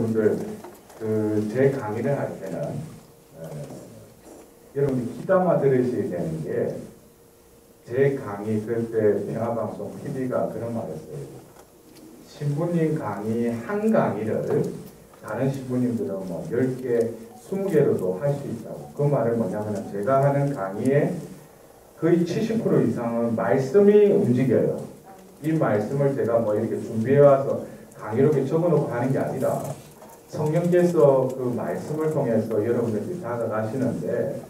여러분들 제 강의를 할 때는 여러분들 귀담아 들으셔야 되는 게 제 강의 그때 평화방송 PD가 그런 말했어요. 신부님 강의 한 강의를 다른 신부님들은 뭐 10개, 20개로도 할 수 있다고. 그 말은 뭐냐면 제가 하는 강의의 거의 70% 이상은 말씀이 움직여요. 이 말씀을 제가 뭐 이렇게 준비해와서 강의로 이렇게 적어놓고 하는 게 아니라 성령께서 그 말씀을 통해서 여러분들이 다가가시는데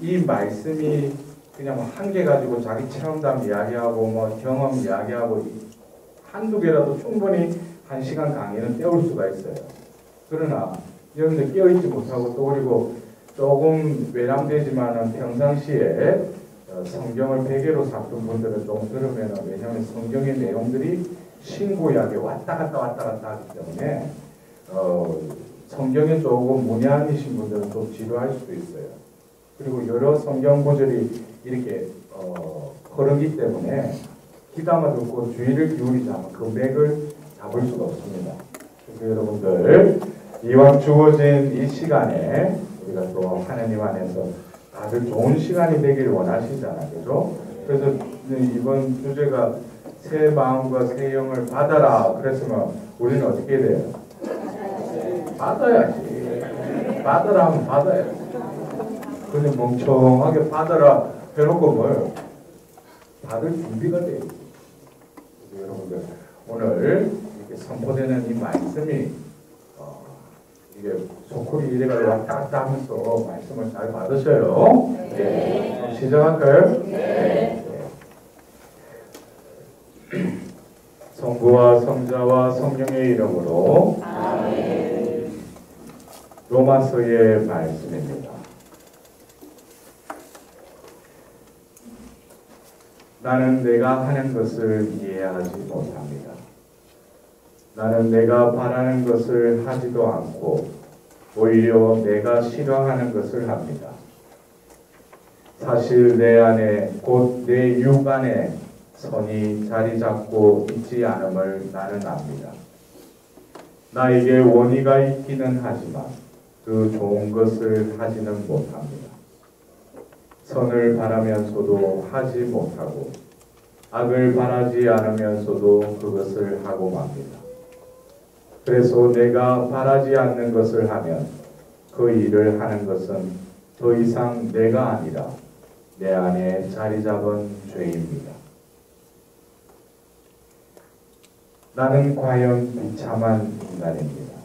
이 말씀이 그냥 뭐 한 개 가지고 자기 체험담 이야기하고 뭐 경험 이야기하고 한두 개라도 충분히 1시간 강의는 때울 수가 있어요. 그러나 여러분들 깨어있지 못하고 또 그리고 조금 외람되지만은 평상시에 성경을 베개로 삼던 분들은 좀 들으면 왜냐하면 성경의 내용들이 신구약에 왔다 갔다 하기 때문에 성경에 조금 문외한이신 분들은 좀 지루할 수도 있어요. 그리고 여러 성경 구절이 이렇게 흐르기 때문에 귀담아 듣고 주의를 기울이지 않으면 그 맥을 잡을 수가 없습니다. 그래서 여러분들 이왕 주어진 이 시간에 우리가 또 하나님 안에서 아주 좋은 시간이 되기를 원하시잖아요. 그죠? 그래서 이번 주제가 새 마음과 새 영을 받아라. 그랬으면 우리는 어떻게 해야 돼요? 받아야지. 받아라 하면 받아야지. 그냥 멍청하게 받아라 해놓고 뭘 받을 준비가 돼요. 여러분들 오늘 이렇게 선포되는 이 말씀이 이게 소콜이 이래가지고 왔다 갔다 하면서 말씀을 잘 받으셔요. 네. 그럼 시작할까요? 네. 성부와 성자와 성령의 이름으로 아멘. 로마서의 말씀입니다. 나는 내가 하는 것을 이해하지 못합니다. 나는 내가 바라는 것을 하지도 않고 오히려 내가 싫어하는 것을 합니다. 사실 내 안에 곧 내 육 안에 선이 자리 잡고 있지 않음을 나는 압니다. 나에게 원의가 있기는 하지만 그 좋은 것을 하지는 못합니다. 선을 바라면서도 하지 못하고 악을 바라지 않으면서도 그것을 하고 맙니다. 그래서 내가 바라지 않는 것을 하면 그 일을 하는 것은 더 이상 내가 아니라 내 안에 자리 잡은 죄입니다. 나는 과연 비참한 인간입니다.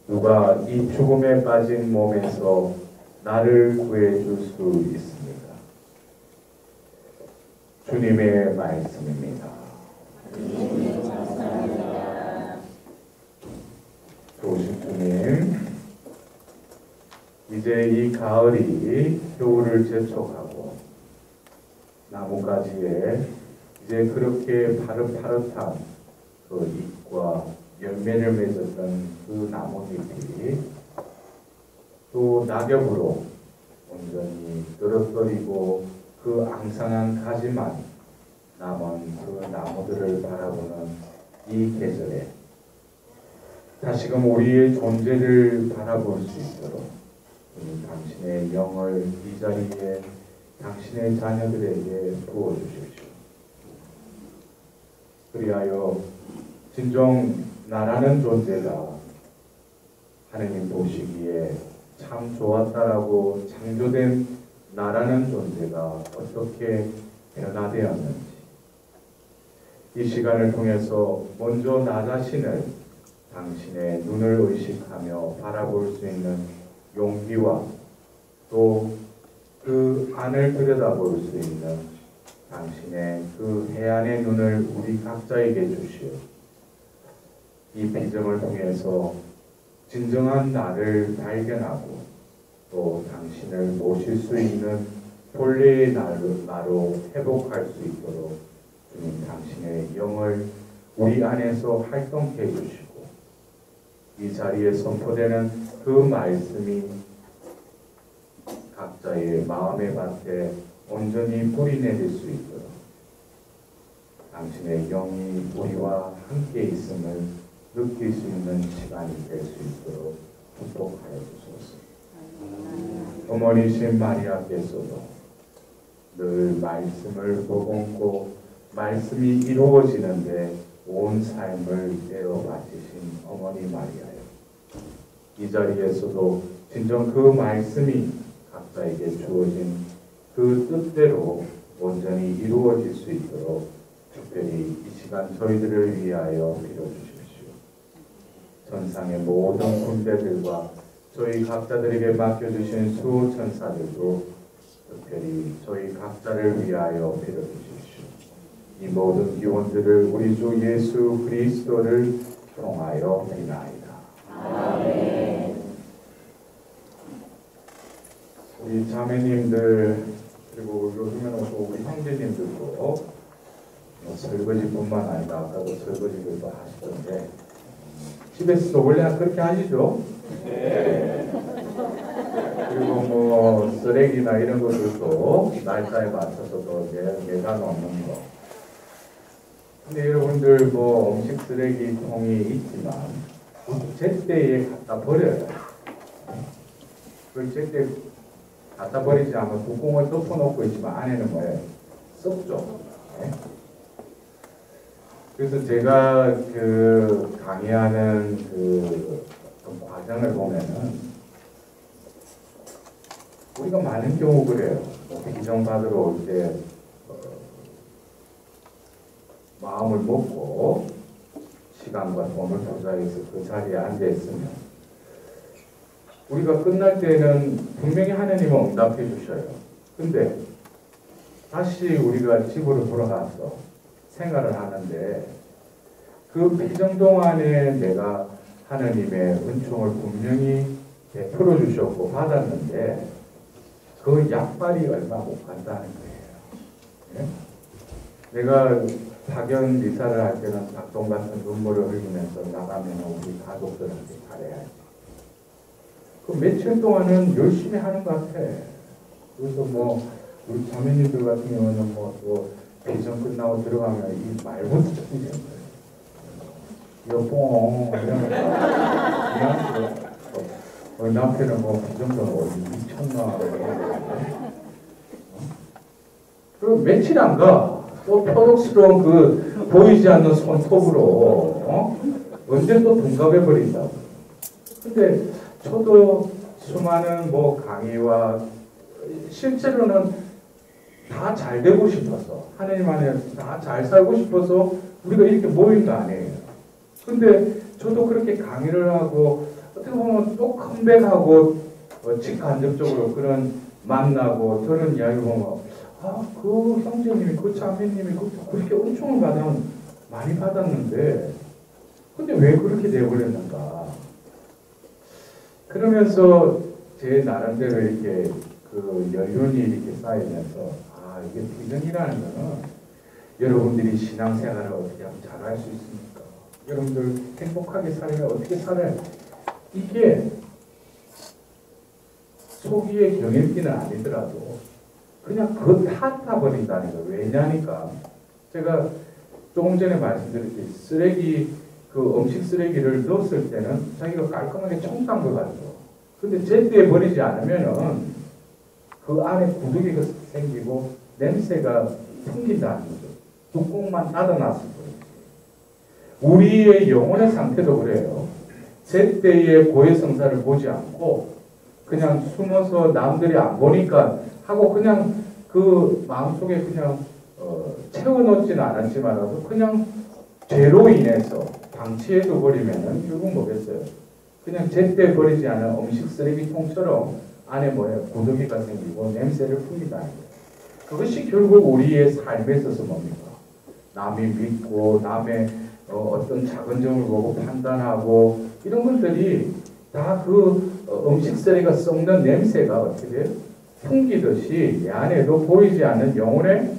누가 이 죽음에 빠진 몸에서 나를 구해줄 수 있습니까? 주님의 말씀입니다. 좋으신 주님, 이제 이 가을이 겨울을 재촉하고 나뭇가지에 이제 그렇게 파릇파릇한 그 잎과 열매를 맺었던 그 나뭇잎이 또 낙엽으로 온전히 떨어뜨리고 그 앙상한 가지만 남은 그 나무들을 바라보는 이 계절에 다시금 우리의 존재를 바라볼 수 있도록 당신의 영을 이 자리에 당신의 자녀들에게 부어주십시오. 그리하여 진정 나라는 존재가 하느님 보시기에 참 좋았다라고 창조된 나라는 존재가 어떻게 변화되었는지 이 시간을 통해서 먼저 나 자신을 당신의 눈을 의식하며 바라볼 수 있는 용기와 또 그 안을 들여다볼 수 있는 당신의 그 해안의 눈을 우리 각자에게 주시오. 이 비전을 통해서 진정한 나를 발견하고 또 당신을 모실 수 있는 본래의 나로 회복할 수 있도록 주님 당신의 영을 우리 안에서 활동케 해주시고 이 자리에 선포되는 그 말씀이 각자의 마음의 밭에 온전히 뿌리 내릴 수 있도록 당신의 영이 우리와 함께 있음을 느낄 수 있는 시간이 될 수 있도록 축복하여 주소서. 어머니신 마리아께서도 늘 말씀을 머금고 말씀이 이루어지는데 온 삶을 내어 바치신 어머니 마리아요. 이 자리에서도 진정 그 말씀이 각자에게 주어진 그 뜻대로 온전히 이루어질 수 있도록 특별히 이 시간 저희들을 위하여 빌어주십시오. 전상의 모든 군대들과 저희 각자들에게 맡겨주신 수호천사들도 특별히 저희 각자를 위하여 빌어주십시오. 이 모든 기원들을 우리 주 예수 그리스도를 통하여 비나이다. 아멘. 우리 자매님들 그리고 요즘에는 또 우리 형제님들도 설거지뿐만 아니라 아까도 설거지들도 하시던데 집에서도 원래 그렇게 하시죠? 네. 그리고 뭐 쓰레기나 이런 것들도 날짜에 맞춰서도 내가 넣는 거. 근데 여러분들 뭐 음식 쓰레기통이 있지만 제때에 갖다 버려요. 그 제때 갖다 버리지 않으면 뚜껑을 덮어놓고 있지만 안에는 뭐예요? 썩죠. 네? 그래서 제가 그 강의하는 그 과정을 보면은 우리가 많은 경우 그래요. 비전 받으러 올 때 마음을 먹고 시간과 돈을 투자해서 그 자리에 앉아 있으면 우리가 끝날 때는 분명히 하나님은 응답해 주셔요. 근데 다시 우리가 집으로 돌아가서 생활을 하는데 그 비정 동안에 내가 하나님의 은총을 분명히 베풀어 주셨고 받았는데 그 약발이 얼마 못 간다는 거예요. 네? 내가 파견 이사를 할 때는 닭똥 같은 눈물을 흘리면서 나가면 우리 가족들한테 잘해야지. 그 며칠 동안은 열심히 하는 것 같아. 그래서 뭐 우리 자매님들 같은 경우는 뭐또 비전 끝나고 들어가면 이 말부터 듣는 거예요. 여봉 이러면서 남편은 뭐 비전도 어디 미쳤나. 그리고 며칠 안 가. 또 표독스러운 그 보이지 않는 손톱으로 언제 또 둔갑해 버린다고. 근데 저도 수많은 뭐 강의와 실제로는 다 잘 되고 싶어서 하나님 안에 다 잘 살고 싶어서 우리가 이렇게 모인 거 아니에요. 근데 저도 그렇게 강의를 하고 어떻게 보면 또 컴백하고 직간접적으로 그런 만나고 저런 이야기 보면 그 형제님이 그 자매님이 그렇게 은총을 많이 받았는데 근데 왜 그렇게 되어버렸는가. 그러면서 제 나름대로 이렇게 그 연륜이 이렇게 쌓이면서 이게 비전이라는 거는 여러분들이 신앙생활을 어떻게 하면 잘할 수 있습니까? 여러분들 행복하게 살면 어떻게 살아요? 이게 소기의 경일기는 아니더라도 그냥 그거 탓해버린다는 거예요. 왜냐니까 제가 조금 전에 말씀드렸듯이 쓰레기 그 음식 쓰레기를 넣었을 때는 자기가 깔끔하게 청소한 거 같죠. 근데 제때 버리지 않으면은 그 안에 구더기가 생기고 냄새가 풍긴다는 거죠. 뚜껑만 닫아놨을 뿐이지. 우리의 영혼의 상태도 그래요. 제때의 고해성사를 보지 않고 그냥 숨어서 남들이 안 보니까 하고 그냥 그 마음속에 그냥 채워넣지는 않았지만라도 그냥 죄로 인해서 방치해도 버리면은 결국 뭐겠어요? 그냥 제때 버리지 않은 음식 쓰레기통처럼 안에 뭐예요? 구더기가 생기고 냄새를 풍긴다는 거예요. 그것이 결국 우리의 삶에 있어서 뭡니까? 남이 믿고 남의 어떤 작은 점을 보고 판단하고 이런 것들이 다 그 음식 쓰레기가 썩는 냄새가 어떻게 돼요? 풍기듯이 내 안에도 보이지 않는 영혼의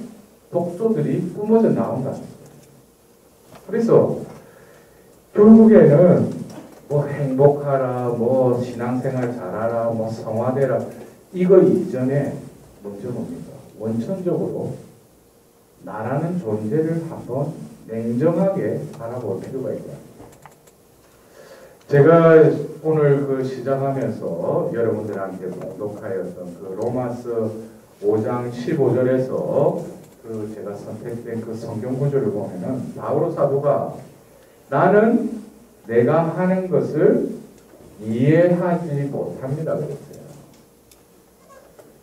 독소들이 뿜어져 나온다는 거예요. 그래서 결국에는 뭐 행복하라, 뭐 신앙생활 잘하라, 뭐 성화되라 이거 이전에 먼저 뭡니까? 원천적으로 나라는 존재를 한번 냉정하게 바라볼 필요가 있다. 제가 오늘 그 시작하면서 여러분들한테 공독하였던 그 로마서 5장 15절에서 그 제가 선택된 그 성경 구절을 보면은 바울 사도가 나는 내가 하는 것을 이해하지 못합니다 그랬어요.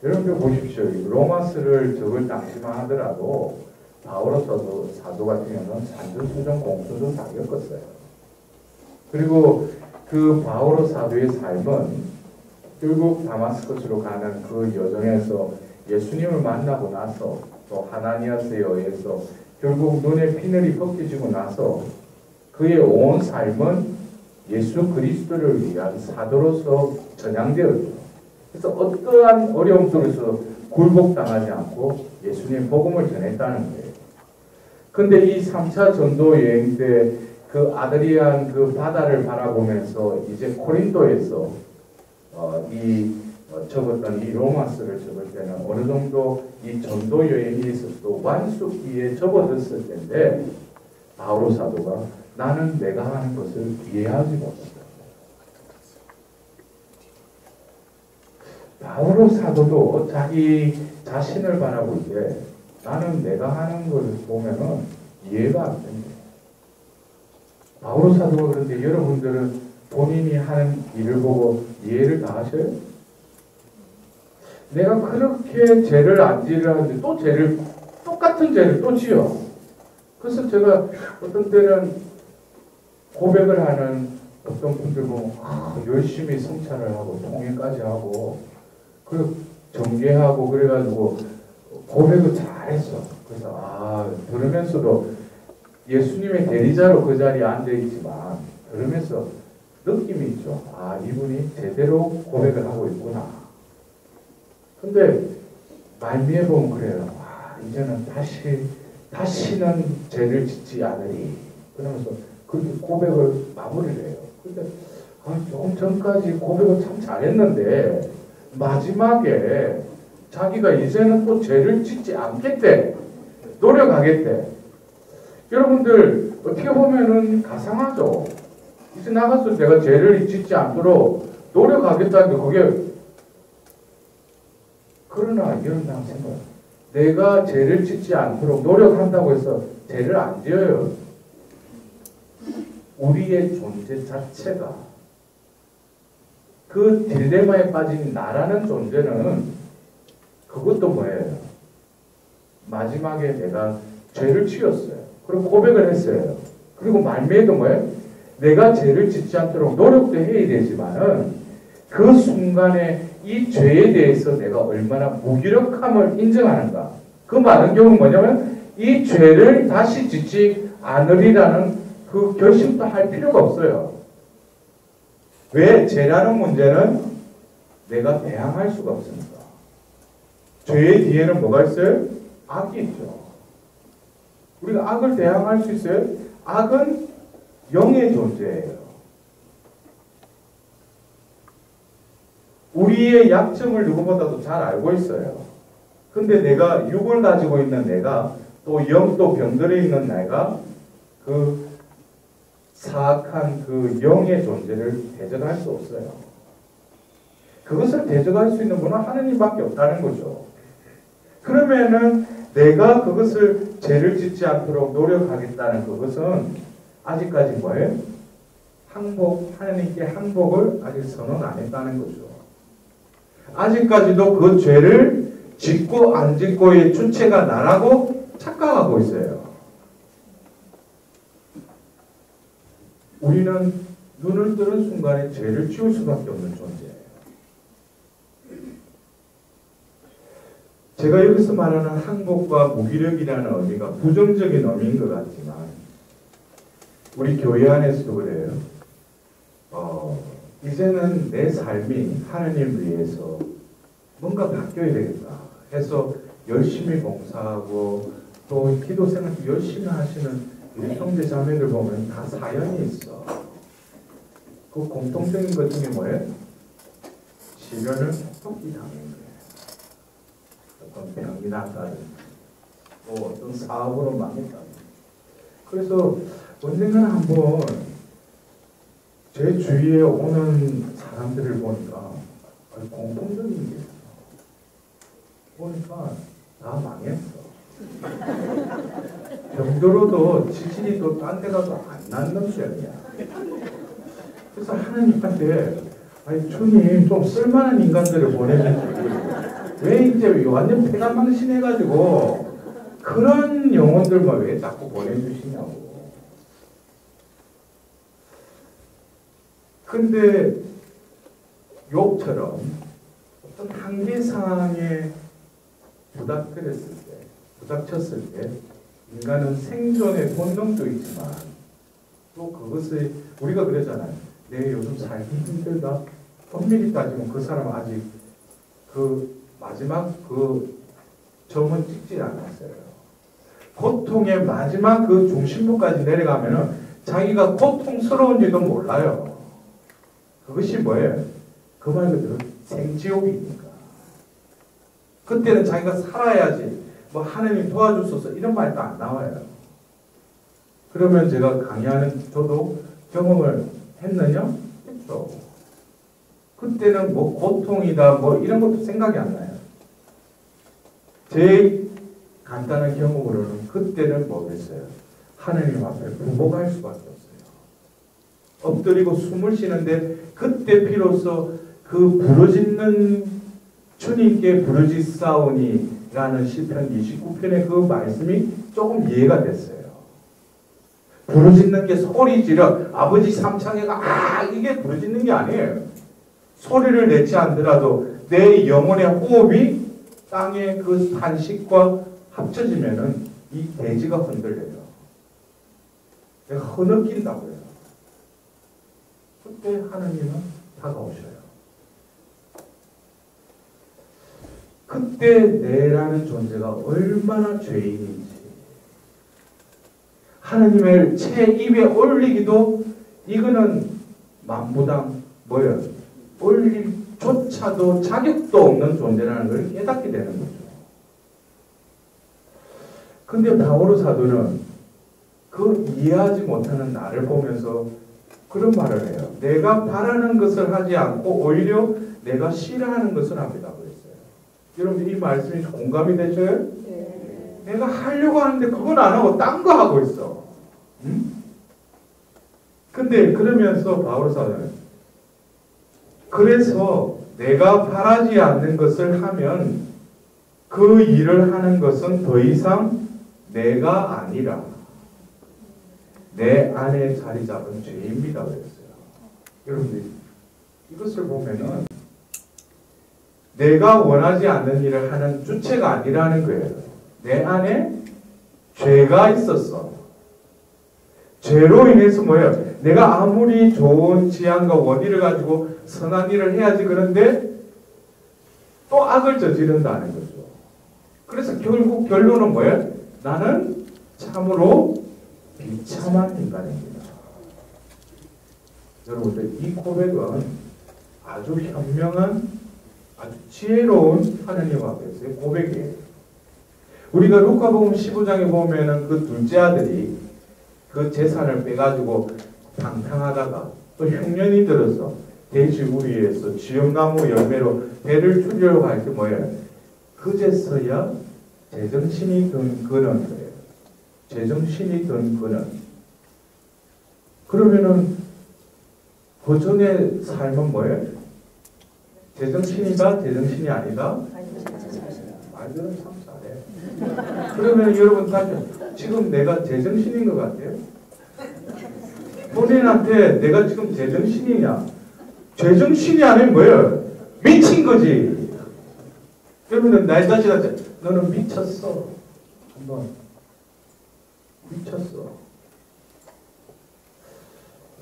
여러분들 보십시오. 로마서를 적을 당시만 하더라도 바울 사도 같은 경우는 산전수전 공수도 다 겪었어요. 그리고 그 바울 사도의 삶은 결국 다마스커스로 가는 그 여정에서 예수님을 만나고 나서 또 하나니아스에 의해서 결국 눈에 피늘이 벗겨지고 나서 그의 온 삶은 예수 그리스도를 위한 사도로서 전향되었죠. 그래서 어떠한 어려움 속에서 굴복당하지 않고 예수님 복음을 전했다는 거예요. 근데 이 3차 전도 여행 때 그 아드리안 그 바다를 바라보면서 이제 코린도에서 적었던 이 로마서를 적을 때는 어느 정도 이 전도 여행에 있어서 완숙기에 접어들었을 텐데 바울 사도가 나는 내가 하는 것을 이해하지 못한다. 바울 사도도 자기 자신을 바라볼 때 나는 내가 하는 것을 보면은 이해가 안 됩니다. 바울 사도가 그런데 여러분들은 본인이 하는 일을 보고 이해를 다 하셔요? 내가 그렇게 죄를 안 지으려는데 또 똑같은 죄를 또 지어. 그래서 제가 어떤 때는 고백을 하는 어떤 분들 보면 열심히 성찬을 하고 통회까지 하고 그 정죄하고 그래가지고 고백을 잘했어. 그래서 들으면서도 예수님의 대리자로 그 자리에 앉아있지만 들으면서 느낌이 있죠. 이분이 제대로 고백을 하고 있구나. 근데 말미에 보면 그래요. 이제는 다시는 죄를 짓지 않으리. 그러면서 그렇게 고백을 마무리를 해요. 근데 조금 전까지 고백을 참 잘했는데 마지막에 자기가 이제는 또 죄를 짓지 않겠대. 노력하겠대. 여러분들 어떻게 보면은 가상하죠. 이제 나가서 내가 죄를 짓지 않도록 노력하겠다는 게 그게 그러나 이런 생각. 내가 죄를 짓지 않도록 노력한다고 해서 죄를 안 지어요. 우리의 존재 자체가 그 딜레마에 빠진 나라는 존재는 그것도 뭐예요? 마지막에 내가 죄를 지었어요. 그리고 고백을 했어요. 그리고 말미에도 뭐예요? 내가 죄를 짓지 않도록 노력도 해야 되지만은 그 순간에 이 죄에 대해서 내가 얼마나 무기력함을 인정하는가. 그 많은 경우는 뭐냐면 이 죄를 다시 짓지 않으리라는 그 결심도 할 필요가 없어요. 왜? 죄라는 문제는 내가 대항할 수가 없습니다. 죄의 뒤에는 뭐가 있어요? 악이 있죠. 우리가 악을 대항할 수 있어요? 악은 영의 존재예요. 우리의 약점을 누구보다도 잘 알고 있어요. 근데 내가 육을 가지고 있는 내가 또 영 또 병들어 있는 내가 그 사악한 그 영의 존재를 대적할 수 없어요. 그것을 대적할 수 있는 분은 하느님밖에 없다는 거죠. 그러면은 내가 그것을 죄를 짓지 않도록 노력하겠다는 그것은 아직까지 뭐예요? 하나님께 항복을 아직 선언 안 했다는 거죠. 아직까지도 그 죄를 짓고 안 짓고의 주체가 나라고 착각하고 있어요. 우리는 눈을 뜨는 순간에 죄를 지울 수밖에 없는 존재예요. 제가 여기서 말하는 항복과 무기력이라는 의미가 부정적인 의미인 것 같지만 우리 교회 안에서도 그래요. 이제는 내 삶이 하나님을 위해서 뭔가 바뀌어야 되겠다 해서 열심히 봉사하고 또 기도 생활도 열심히 하시는 우리 형제 자매들 보면 다 사연이 있어. 그 공통적인 것 중에 뭐예요? 시련을 속히 당한 거예요. 어떤 병이 났다든지 또 어떤 사업으로 망했다든지. 그래서 언젠가 한번 제 주위에 오는 사람들을 보니까 공통적인 게 있어. 보니까 다 망했어. 병들어도 지질이 또 딴 데 가서 안 낫는 편이야. 그래서 하나님한테 아니 주님 좀 쓸만한 인간들을 보내주지 왜 이제 완전 폐가망신해가지고 그런 영혼들만 왜 자꾸 보내주시냐고. 근데 욥처럼 어떤 한계 상황에 부닥쳤을 때 인간은 생존의 본능도 있지만 또 그것을 우리가 그러잖아요. 내 요즘 살기 힘들다. 엄밀히 따지면 그 사람은 아직 그 마지막 그 점은 찍지 않았어요. 고통의 마지막 그 중심부까지 내려가면은 자기가 고통스러운지도 몰라요. 그것이 뭐예요? 그 말 그대로 생지옥이니까. 그때는 자기가 살아야지 뭐 하나님 도와주소서 이런 말도 안 나와요. 그러면 제가 강의하는 저도 경험을 했느냐? 했죠. 그때는 뭐 고통이다 뭐 이런 것도 생각이 안 나요. 제 간단한 경험으로는 그때는 뭐겠어요? 하나님 앞에 굴복할 수밖에 없어요. 엎드리고 숨을 쉬는데 그때 비로소 그 부르짖는 주님께 부르짖사오니라는 시편 29편의 그 말씀이 조금 이해가 됐어요. 부르짖는 게 소리 지르 아버지 삼창회가 이게 부르짖는 게 아니에요. 소리를 내지 않더라도 내 영혼의 호흡이 땅의 그 탄식과 합쳐지면은 이 대지가 흔들려요. 내가 흐느낀다고요. 그때 하나님은 다가오셔요. 그때 내라는 존재가 얼마나 죄인인지 하나님의 채 입에 올리기도 이거는 만무당 뭐예요? 올릴조차도 자격도 없는 존재라는 걸 깨닫게 되는 거죠. 근데 바오로 사도는 그 이해하지 못하는 나를 보면서 그런 말을 해요. 내가 바라는 것을 하지 않고 오히려 내가 싫어하는 것을 합니다. 그랬어요. 여러분 이 말씀이 공감이 되셔요? 네. 내가 하려고 하는데 그건 안 하고 딴 거 하고 있어. 응? 근데 그러면서 바오로 사도는 그래서 내가 바라지 않는 것을 하면 그 일을 하는 것은 더 이상 내가 아니라 내 안에 자리 잡은 죄입니다. 그랬어요. 여러분들 이것을 보면은 내가 원하지 않는 일을 하는 주체가 아니라는 거예요. 내 안에 죄가 있었어. 죄로 인해서 뭐예요? 내가 아무리 좋은 지향과 원의를 가지고 선한 일을 해야지 그런데 또 악을 저지른다는 거죠. 그래서 결국 결론은 뭐예요? 나는 참으로 비참한 인간입니다. 여러분들 이 고백은 아주 현명한 아주 지혜로운 하나님 앞에서의 고백이에요. 우리가 루카복음 15장에 보면은 그 둘째 아들이 그 재산을 빼가지고 방탕하다가 또 흉년이 들어서 돼지우리에서 지엄나무 열매로 배를 추려고 할 때 뭐예요? 그제서야 제정신이 든 그는 거예요. 제정신이 든 그는. 그러면은 그 전의 삶은 뭐예요? 제정신이다? 제정신이 아니다? 말들은 참 잘해. 그러면 여러분 다시 지금 내가 제정신인 것 같아요? 본인한테 내가 지금 제정신이냐? 제정신이 아니면 뭐예요? 미친 거지. 여러분은 날 자신한테 너는 미쳤어. 한번 미쳤어.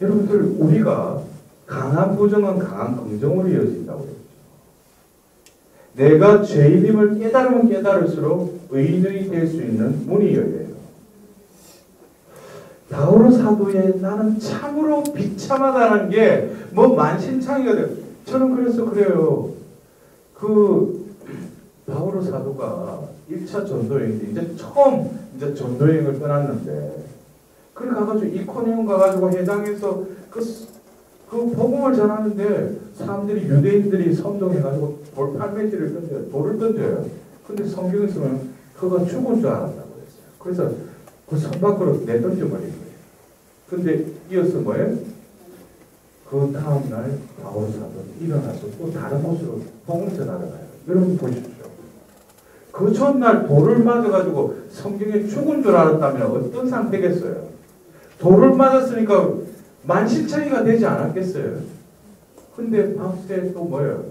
여러분들 우리가 강한 부정은 강한 긍정으로 이어진다고 했죠. 내가 죄인임을 깨달으면 깨달을수록 의인이 될 수 있는 문이 열려요. 바오로 사도의 나는 참으로 비참하다는 게 뭐 만신창이거든. 저는 그래서 그래요. 그 바오로 사도가 1차 전도여행인데 이제 처음 이제 전도여행을 떠났는데 그래 가가지고 이코니움 가가지고 해당에서 그 그 복음을 전하는데 사람들이 유대인들이 선동해가지고 돌 팔매질을 던져요. 돌을 던져요. 근데 성경에서는 그가 죽은 줄 알았다고 했어요. 그래서 그 성 밖으로 내던져버린 거예요. 근데 이어서 뭐예요? 그 다음날 바울 사도는 일어나서 또 다른 곳으로 복음 전하러 가요. 여러분 보십시오. 그 전날 돌을 맞아가지고 성경에 죽은 줄 알았다면 어떤 상태겠어요? 돌을 맞았으니까 만신창이가 되지 않았겠어요? 근데 밤새 또 뭐예요?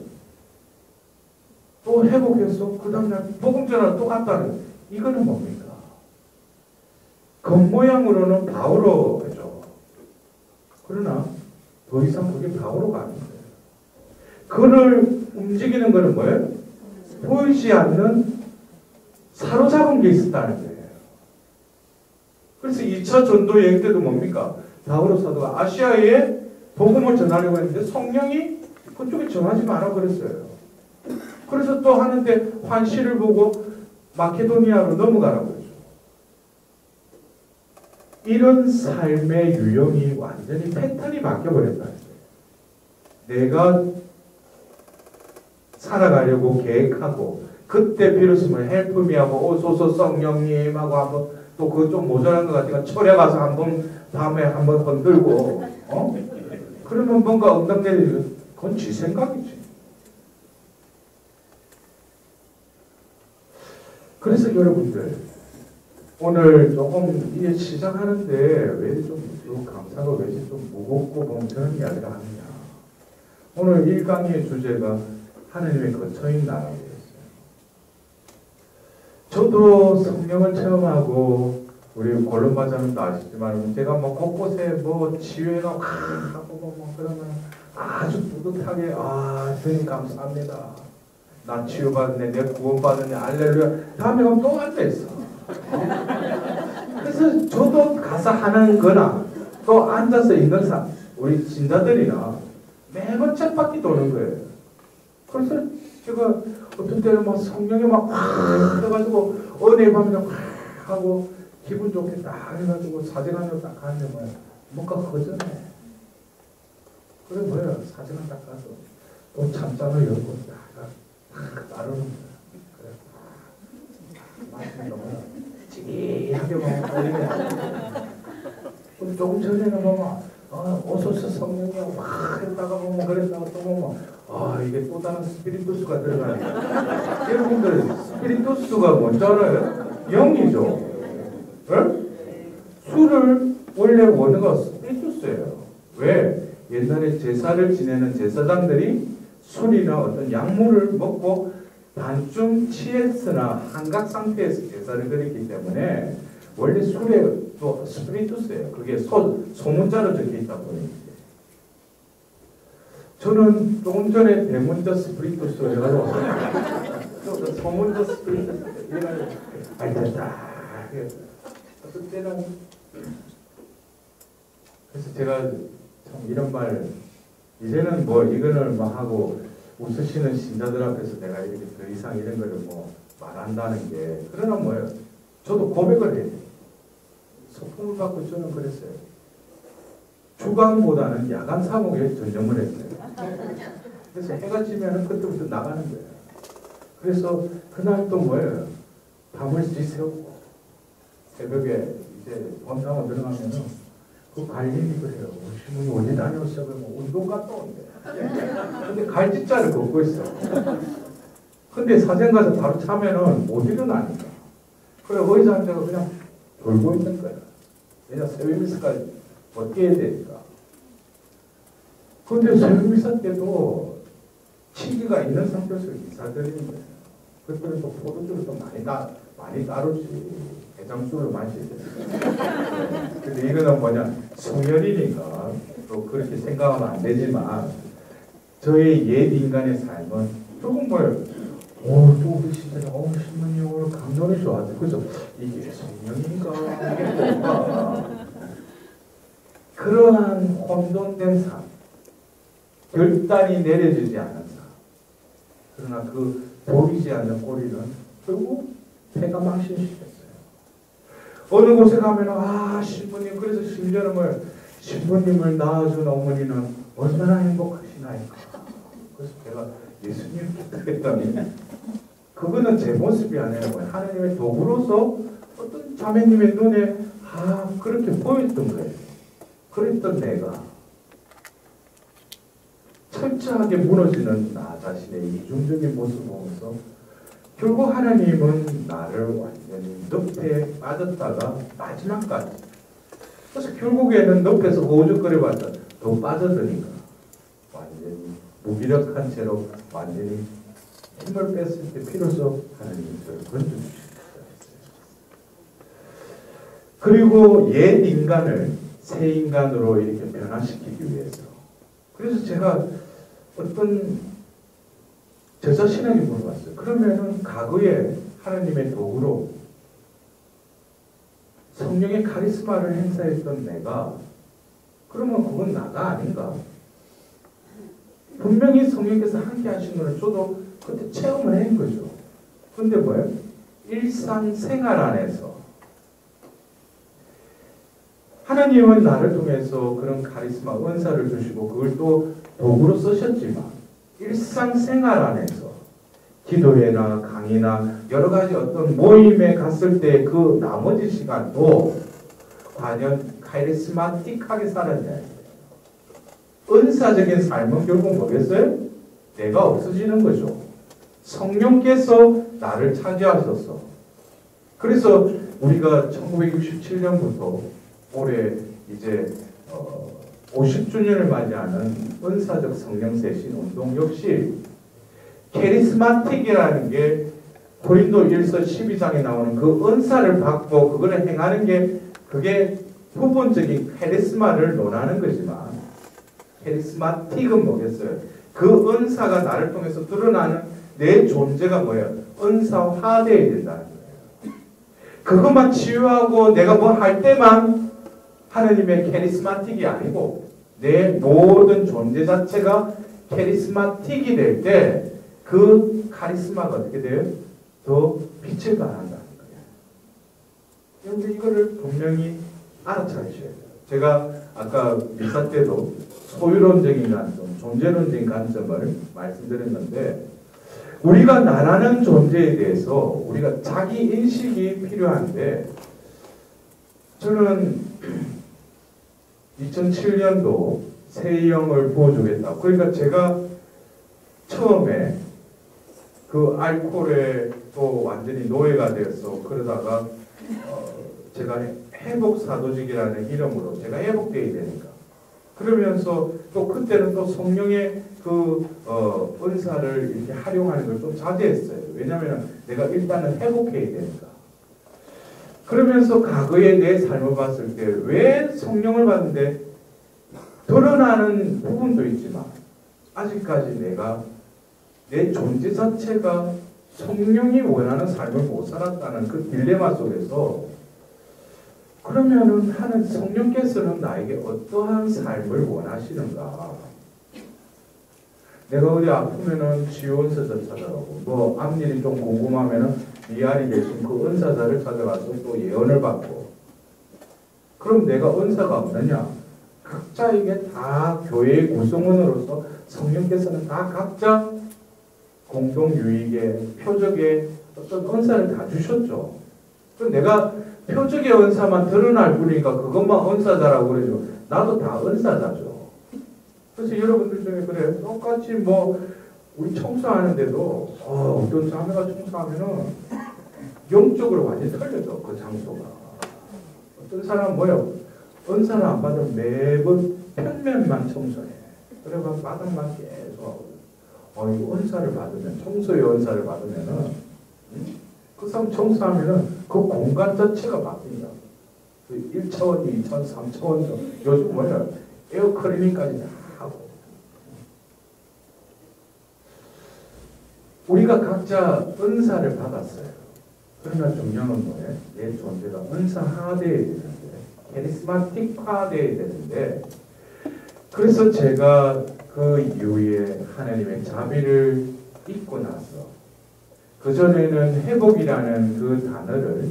또 회복해서 그 다음날 복음 전하러 또 갔다는 이거는 뭡니까? 겉모양으로는 바울어죠. 그러나 더 이상 그게 바울어가 아닌 거예요. 그를 움직이는 거는 뭐예요? 보이지 않는 사로잡은 게 있었다는 거예요. 그래서 2차 전도 여행 때도 뭡니까? 바울 사도가 아시아에 복음을 전하려고 했는데 성령이 그쪽에 전하지 마라 그랬어요. 그래서 또 하는데 환시를 보고 마케도니아로 넘어가라고 그랬죠. 이런 삶의 유형이 완전히 패턴이 바뀌어버렸다는 거예요. 내가 살아가려고 계획하고 그때 비로소 헬프미하고 오소서 성령님하고 한번 또 그거 좀 모자란 것 같으니까 철에 가서 한번 밤에 한번 건들고 그러면 뭔가 엉덩이를 그건 지 생각이지. 그래서 여러분들 오늘 조금 이게 시작하는데 왜 좀 강사가 왜 좀 무겁고 멍청한 이야기를 하느냐. 오늘 1강의 주제가 하느님의 거처인 나라였어요. 저도 성령을 체험하고 우리 골룸바자는도 아시지만 제가 뭐 곳곳에 뭐 치유회가 하고 뭐 그러면 아주 뿌듯하게 주님 감사합니다. 나 치유받았네, 내 구원받았네, 알렐루야. 다음에 가면 또 앉아있어. 그래서 저도 가서 하는 거나 또 앉아서 있는 사람, 우리 신자들이나 매번 쳇바퀴 도는 거예요. 그래서 제가 어떤 때는 막 성령이 막 확 해가지고 은혜 받으면 확 하고 기분 좋게 딱 해가지고 사진 한 장 딱 가는데 뭔가 허전해. 그래 뭐야 사진 한 장 가서 또 찬장을 열고 딱 따르는 거야. 그래 마시는 거야. 찌릿하게 막 떨리네. 조금 전에는 보면 오소서 성령이 막 했다가 보면 그랬다가 또 보면 이게 또 다른 스피리투스가 들어가네. 여러분들 스피리투스가 뭔지 알아요? 영이죠. 네? 술을 원래 원어가 스피리투스예요. 왜? 옛날에 제사를 지내는 제사장들이 술이나 어떤 약물을 먹고 반쯤 취했으나 한각 상태에서 제사를 드렸기 때문에 원래 술에 또 스피리투스예요. 그게 소문자로 적혀있다 보니 저는 조금 전에 대문자 스피리투스로 해가지고 소문자 스피리투스 이래가지고 됐다. 어떤 때는 그래서 제가 참 이런 말 이제는 뭐 이거를 막 하고 웃으시는 신자들 앞에서 내가 이렇게 더 이상 이런 거를 뭐 말한다는 게 그러나 뭐예요. 저도 고백을 해요. 소품을 받고 저는 그랬어요. 주간보다는 야간 사목에 전념을 했어요. 그래서 해가 지면은 그때부터 나가는 거예요. 그래서 그날 또 뭐예요? 밤을 지새우고 새벽에 이제 본당으로 들어가면은 그 관리인이 그래요. 신부님 어디 다녀오셨어요? 운동 갔다 온대. 근데 갈짓자를 걷고 있어. 근데 사정 가서 바로 차면은 못 일어나니까. 그래 의사 환자가 그냥 돌고 있는 거야. 왜냐 새벽미사까지 버텨야 되니까. 근데 새벽미사 때도 치기가 있는 상태에서 미사 드리는 거예요. 그때는 또 포도주를 또 많이 따르지. 해장술을 마셔야 돼. 근데 이거는 뭐냐 성혈이니까 또 그렇게 생각하면 안 되지만 저의 옛 인간의 삶은 조금 또 우리 시대는 신부님 오늘 감동이 좋았대. 그래서 이게 성령인가 이게 뭔가 그러한 혼돈된 삶, 결단이 내려지지 않은 삶. 그러나 그 보이지 않는 꼬리는 결국 폐가 망신시켰어요. 어느 곳에 가면 신부님 그래서 심지어는 신부님을 낳아준 어머니는 얼마나 행복하시나이까. 그래서 제가 예수님께 그랬더니 그거는 제 모습이 아니라 하나님의 도구로서 어떤 자매님의 눈에 그렇게 보였던 거예요. 그랬던 내가 철저하게 무너지는 나 자신의 이중적인 모습을 보면서 결국 하나님은 나를 완전히 늪에 빠졌다가 마지막까지, 그래서 결국에는 늪에서 오죽거려봤자 더 빠져드니까 완전히 무기력한 채로 완전히 힘을 뺐을 때 비로소 하나님이 저를 건져주십니다. 그리고 옛 인간을 새 인간으로 이렇게 변화시키기 위해서, 그래서 제가 어떤 저 자신에게 물어봤어요. 그러면은 과거에 하나님의 도구로 성령의 카리스마를 행사했던 내가, 그러면 그건 나가 아닌가? 분명히 성령께서 함께 하신 거는 저도 그때 체험을 한 거죠. 근데 뭐예요? 일상생활 안에서 하나님은 나를 통해서 그런 카리스마, 은사를 주시고 그걸 또 도구로 쓰셨지만 일상생활 안에서 기도회나 강의나 여러 가지 어떤 모임에 갔을 때 그 나머지 시간도 과연 카리스마틱하게 살았냐. 은사적인 삶은 결국 뭐겠어요? 내가 없어지는 거죠. 성령께서 나를 차지하셔서. 그래서 우리가 1967년부터 올해 이제 50주년을 맞이하는 은사적 성령세신 운동 역시 캐리스마틱이라는 게 고린도 1서 12장에 나오는 그 은사를 받고 그걸 행하는 게 그게 부분적인 카리스마를 논하는 거지만, 캐리스마틱은 뭐겠어요? 그 은사가 나를 통해서 드러나는 내 존재가 뭐예요? 은사화되어야 된다는 거예요. 그것만 치유하고 내가 뭐 할 때만 하나님의 캐리스마틱이 아니고 내 모든 존재 자체가 캐리스마틱이 될 때 그 카리스마가 어떻게 돼요? 더 빛을 발한다는 거예요. 그런데 이거를 분명히 알아차리셔야 돼요. 제가 아까 미사 때도 소유론적인 관점, 존재론적인 관점을 말씀드렸는데, 우리가 나라는 존재에 대해서 우리가 자기 인식이 필요한데, 저는 2007년도 새 영을 부어주겠다. 그러니까 제가 처음에 그 알코올에 또 완전히 노예가 되어서 그러다가 제가 회복사도직이라는 이름으로 제가 회복되어야 되니까, 그러면서 또 그때는 또 성령의 그 은사를 이렇게 활용하는 걸 좀 자제했어요. 왜냐하면 내가 일단은 회복해야 되니까. 그러면서 과거의 내 삶을 봤을 때 왜 성령을 받는데 드러나는 부분도 있지만 아직까지 내가 내 존재 자체가 성령이 원하는 삶을 못 살았다는 그 딜레마 속에서, 그러면은 하는 성령께서는 나에게 어떠한 삶을 원하시는가? 내가 어디 아프면은 치유원서를 찾아가고, 뭐 앞일이 좀 궁금하면은 미알이 대신 그 은사자를 찾아가서 또 예언을 받고, 그럼 내가 은사가 없느냐? 각자에게 다 교회의 구성원으로서 성령께서는 다 각자 공동 유익의 표적의 어떤 은사를 다 주셨죠. 그럼 내가 표적의 은사만 드러날 뿐이니까 그것만 은사자라고 그러죠. 나도 다 은사자죠. 그래서 여러분들 중에 그래, 똑같이 뭐 우리 청소하는데도 어떤 자매가 청소하면은 영적으로 완전히 틀려져, 그 장소가. 어떤 사람은 뭐요? 은사를 안 받으면 매번 평면만 청소해. 그래서 바닥만 계속 하고. 이 은사를 받으면, 청소의 은사를 받으면은, 그 사람 청소하면은 그 공간 자체가 바뀐다. 그 1차원, 2차원, 3차원, 요즘 뭐냐, 에어클리닝까지 다 하고. 우리가 각자 은사를 받았어요. 그러나 중요한 뭐예요? 내 존재가 은사화되어야 되는데, 캐리스마틱화되어야 되는데, 그래서 제가 그 이후에 하나님의 자비를 잊고 나서, 그전에는 회복이라는 그 단어를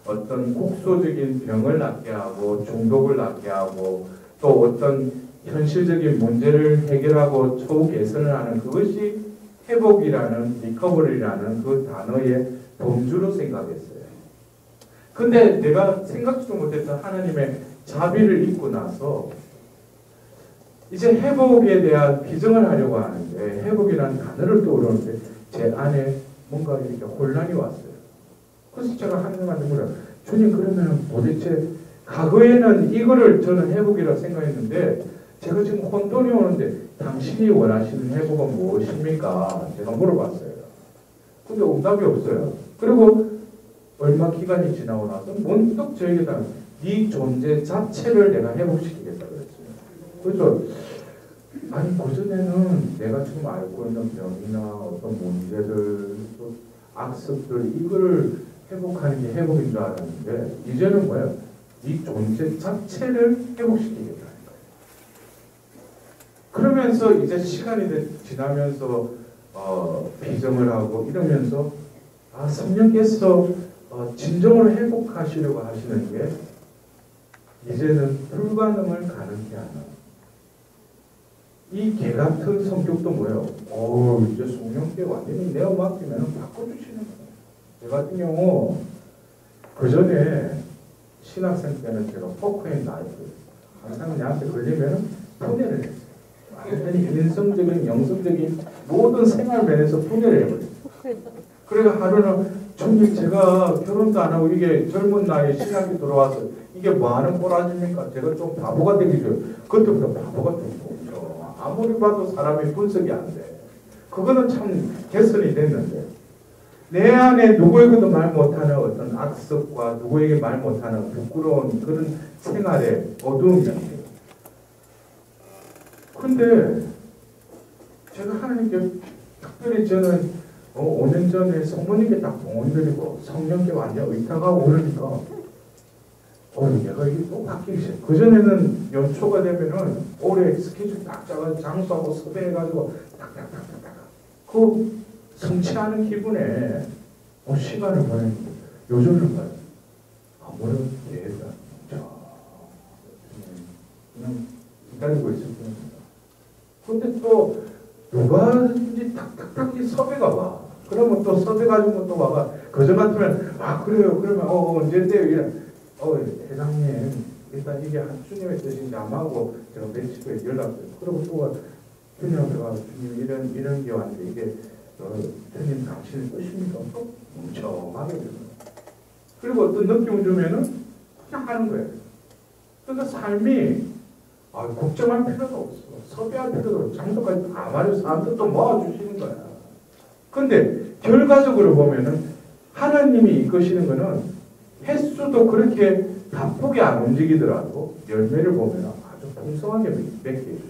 어떤 국소적인 병을 낫게 하고 중독을 낫게 하고 또 어떤 현실적인 문제를 해결하고 초우 개선을 하는 그것이 회복이라는 리커버리라는 그 단어의 범주로 생각했어요. 근데 내가 생각지도 못했던 하나님의 자비를 잊고 나서 이제 회복에 대한 비전을 하려고 하는데 회복이라는 단어를 떠오르는데 제 안에 뭔가 이렇게 혼란이 왔어요. 그래서 제가 하나님한테 물어요. 주님 그러면 도대체 과거에는 이거를 저는 회복이라고 생각했는데 제가 지금 혼돈이 오는데 당신이 원하시는 회복은 무엇입니까? 제가 물어봤어요. 근데 응답이 없어요. 그리고 얼마 기간이 지나고 나서 문득 저에게다 네 존재 자체를 내가 회복시키겠다 그랬어요. 그래서 아니 그전에는 내가 지금 알고 있는 병이나 어떤 문제들 또 악습들 이거를 회복하는 게 회복인 줄 알았는데 이제는 뭐예요? 네 존재 자체를 회복시키겠다는 거예요. 그러면서 이제 시간이 지나면서 비정을 하고 이러면서 성령께서 진정으로 회복하시려고 하시는 게 이제는 불가능을 가능케 하는 이 개 같은 성격도 뭐예요? 이제 성령께 완전히 내어 맡기면 바꿔주시는 거예요. 제 같은 경우 그 전에 신학생 때는 제가 포크앤 나이프 항상 나한테 걸리면 분해를 했어요. 완전히 인성적인 영성적인 모든 생활 면에서 분해를 해버렸어요. 그래서 하루는 주님 제가 결혼도 안 하고 이게 젊은 나이에 신학이 들어와서 이게 뭐하는 꼬라지입니까? 제가 좀 바보가 되기죠. 그때부터 바보가 좀 보죠. 아무리 봐도 사람이 분석이 안 돼. 그거는 참 개선이 됐는데 내 안에 누구에게도 말 못하는 어떤 악습과 누구에게 말 못하는 부끄러운 그런 생활의 어두운 면이에요. 그런데 제가 하나님께 특별히 저는 5년 전에 성모님께 딱 봉헌드리고 성령께 완전 의탁하고 그러니까 내가 이게 또 바뀌기 시작해. 그전에는 연초가 되면은 올해 스케줄 딱 잡아서 장수하고 섭외해가지고 딱딱딱딱딱 그 성취하는 기분에 시간을 보내는 거예요. 요즘은 뭐예요? 아무래도 예다. 그냥 기다리고 있을 뿐입니다. 근데 또 누가든지 탁탁탁 이 섭외가 와. 그러면 또 섭외 가지고 또 와가 그저 같으면 그래요. 그러면 언제인데요? 회장님 일단 이게 한 주님의 뜻인지 안 하고 제가 며칠 후에 연락드려요. 그리고 또 주님 앞에 가서 주님 이런 게 왔는데 이게 주님 당신의 뜻입니까? 또 멍청하게 됩니다. 그리고 어떤 느낌을 주면은 그냥 하는 거예요. 그러니까 삶이 걱정할 필요도 없어. 섭외할 필요도 없어. 장소까지 다 말해서 사람들도 모아주시는 거야. 근데 결과적으로 보면은 하나님이 이끄시는 거는 횟수도 그렇게 바쁘게 안 움직이더라도 열매를 보면 아주 풍성하게 맺게 해주셔요.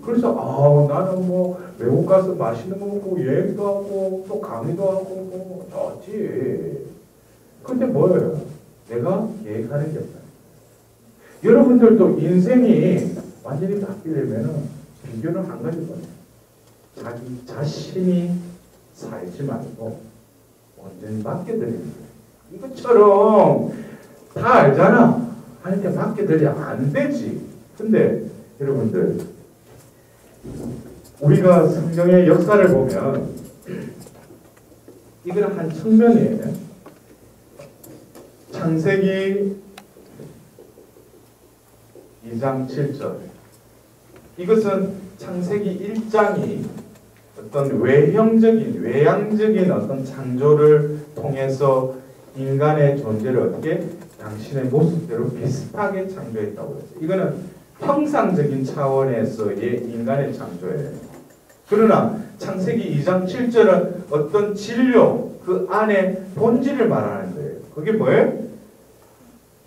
그래서 나는 뭐 외국 가서 맛있는 거 먹고 여행도 하고 또 강의도 하고 좋지. 근데 뭐예요? 내가 계획하는 게 없다. 여러분들도 인생이 완전히 바뀌려면 비결은 한 가지거든요. 자기 자신이 살지 말고 완전히 맡겨드리는 거예요. 이것처럼 다 알잖아. 하니까 맡겨드리면 안 되지. 근데 여러분들 우리가 성경의 역사를 보면 이거는 한 측면이에요. 창세기 2장 7절. 이것은 창세기 1장이 어떤 외향적인 어떤 창조를 통해서 인간의 존재를 어떻게 당신의 모습대로 비슷하게 창조했다고 했어요. 이거는 형상적인 차원에서의 인간의 창조예요. 그러나 창세기 2장 7절은 어떤 진료, 그 안에 본질을 말하는 거예요. 그게 뭐예요?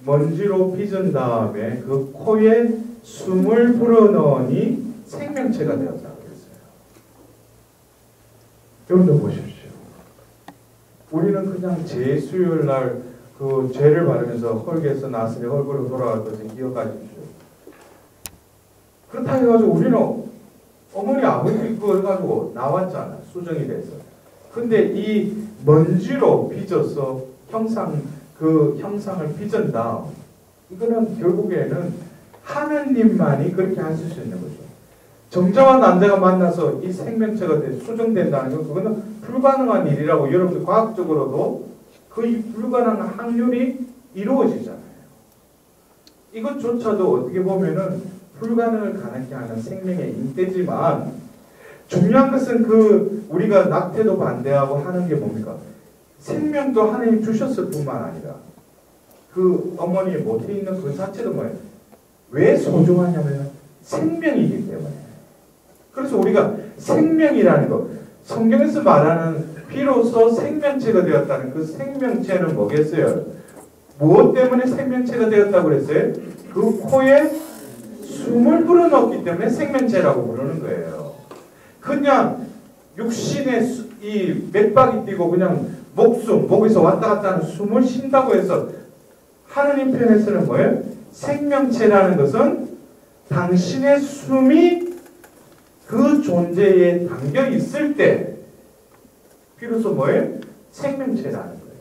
먼지로 빚은 다음에 그 코에 숨을 불어넣으니 생명체가 되었다고 했어요. 여러분들 보십시오. 우리는 그냥 제수요일 날 그 죄를 바르면서 헐게에서 나왔으니 헐거로 돌아갈 것을 기억하십시오. 그렇다 해가지고 우리는 어머니 아버지 그거 해가지고 나왔잖아. 수정이 돼서. 근데 이 먼지로 빚어서 형상을 빚은 다음 이거는 결국에는 하느님만이 그렇게 하실 수 있는 거죠. 정자와 남자가 만나서 이 생명체가 수정된다는 건 그거는 불가능한 일이라고 여러분들 과학적으로도 거의 불가능한 확률이 이루어지잖아요. 이것조차도 어떻게 보면은 불가능을 가능케 하는 생명의 인대지만 중요한 것은 우리가 낙태도 반대하고 하는 게 뭡니까? 생명도 하나님 주셨을 뿐만 아니라 그 어머니의 못에 있는 그 자체도 뭐예요? 왜 소중하냐면 생명이기 때문에. 그래서 우리가 생명이라는 것, 성경에서 말하는 비로소 생명체가 되었다는 그 생명체는 뭐겠어요? 무엇 때문에 생명체가 되었다고 그랬어요? 그 코에 숨을 불어넣었기 때문에 생명체라고 부르는 거예요. 그냥 육신에 이 맥박이 뛰고 그냥 목에서 왔다 갔다 하는 숨을 쉰다고 해서 하느님 편에서는 뭐예요? 생명체라는 것은 당신의 숨이 그 존재에 담겨 있을 때 비로소 뭐예요? 생명체라는 거예요.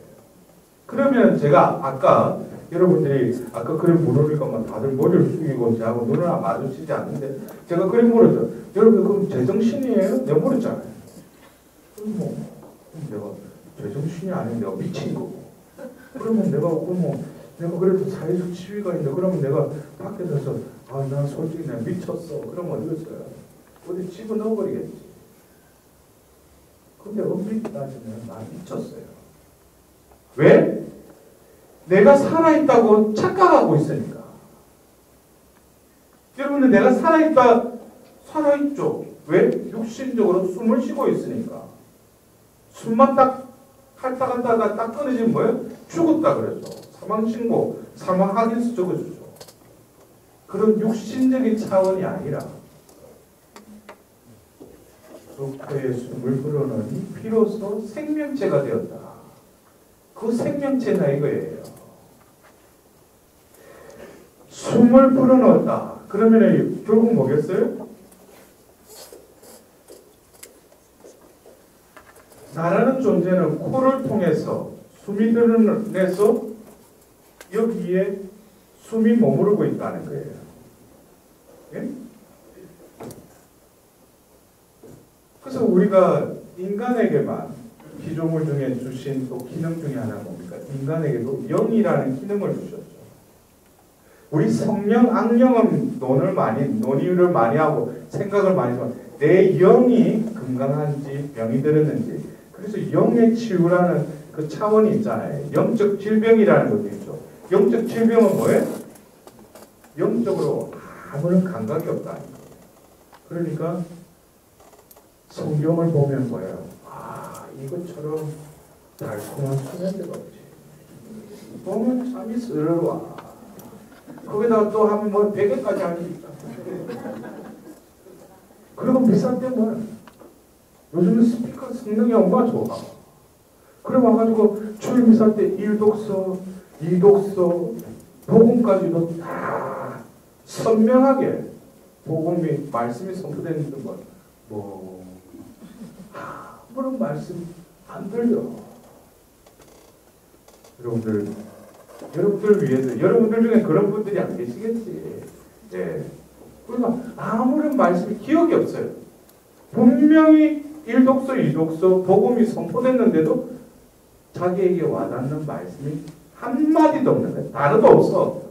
그러면 제가 아까 여러분들이 아까 그림 물으니까 다들 머리를 숙이고 저하고 눈을 마주치지 않는데 제가 그림 물었죠. 여러분 그럼 제정신이에요? 내가 물었잖아요. 그럼 내가 제정신이 아닌 내가 미친 거고. 그러면 내가 그래도 사회적 지위가 있는데 그러면 내가 밖에 서서 난 솔직히 내가 미쳤어. 그러면 어디겠어요? 어디 집어넣어 버리겠지. 근데 엄밀히 따지면 난 미쳤어요. 왜? 내가 살아있다고 착각하고 있으니까. 여러분들 내가 살아있죠. 왜? 육신적으로 숨을 쉬고 있으니까. 숨만 딱 핥아갔다가 딱 끊어지면 뭐예요? 죽었다 그랬죠. 사망신고, 사망 확인서 적어주죠. 그런 육신적인 차원이 아니라 그 코에 숨을 불어넣으니 비로소 생명체가 되었다. 그 생명체나 이거예요. 숨을 불어넣었다. 그러면 결국 뭐겠어요? 나라는 존재는 코를 통해서 숨이 드러내서 여기에 숨이 머무르고 있다는 거예요. 예? 그래서 우리가 인간에게만 피조물 중에 주신 또 기능 중에 하나가 뭡니까? 인간에게도 영이라는 기능을 주셨죠. 우리 성령, 악령은 논의를 많이 하고 생각을 많이 하지만 내 영이 건강한지 병이 들었는지 그래서 영의 치유라는 그 차원이 있잖아요. 영적 질병이라는 것도 있죠. 영적 질병은 뭐예요? 영적으로 아무런 감각이 없다. 그러니까 성경을 보면 뭐예요? 이것처럼 달콤한 수면제가 없지. 보면 참이 쓰러워. 거기다가 또 하면 뭐 100개까지 할 수 있다. 그리고 비싼 때 뭐야? 요즘은 스피커 성능이 얼마나 좋아. 그래 와가지고 초일미사 때 1독서, 2독서, 복음까지도 다 선명하게 복음이 말씀이 선포되는 뭐 아무런 말씀 안 들려. 여러분들 위해서 여러분들 중에 그런 분들이 안 계시겠지. 예. 그러니까 아무런 말씀이 기억이 없어요. 분명히 1독서, 2독서 복음이 선포됐는데도 자기에게 와닿는 말씀이 한마디도 없는 거예요. 단어도 없어.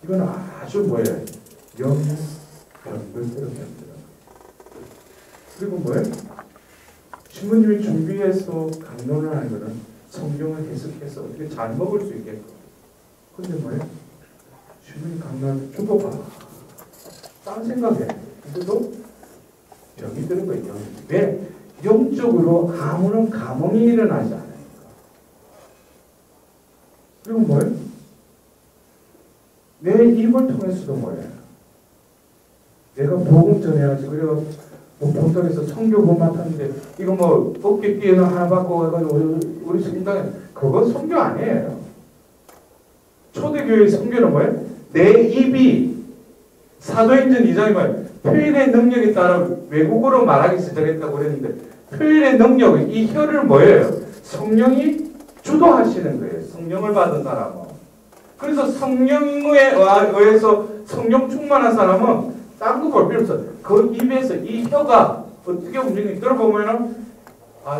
이건 아주 뭐예요? 영이 병들처럼 병들어. 그리고 뭐예요? 신부님이 준비해서 강론을 하는 거는 성경을 해석해서 어떻게 잘 먹을 수 있겠고. 근데 뭐예요? 신부님 강론 죽어봐. 딴 생각해. 근데도 병이 드는 거예요. 왜? 영적으로 아무런 감흥이 일어나지 않아요. 그리고 뭐예요? 내 입을 통해서도 뭐예요? 내가 복음 전해야지. 그래가 뭐 본당에서 성교본 맡았는데 이거 뭐 어깨 뒤에는 하나 받고 해가지고 우리 성당에 그거 성교 아니에요. 초대교회의 성교는 뭐예요? 내 입이 사도행전 2장에 뭐예요? 표현의 능력에 따라 외국어로 말하기 시작했다고 그랬는데 표현의 능력, 이 혀를 뭐예요? 성령이 주도하시는 거예요. 성령을 받은 사람은. 그래서 성령에 의해서 성령 충만한 사람은 딴 거 볼 필요 없어. 그 입에서 이 혀가 어떻게 움직이는지 들어보면은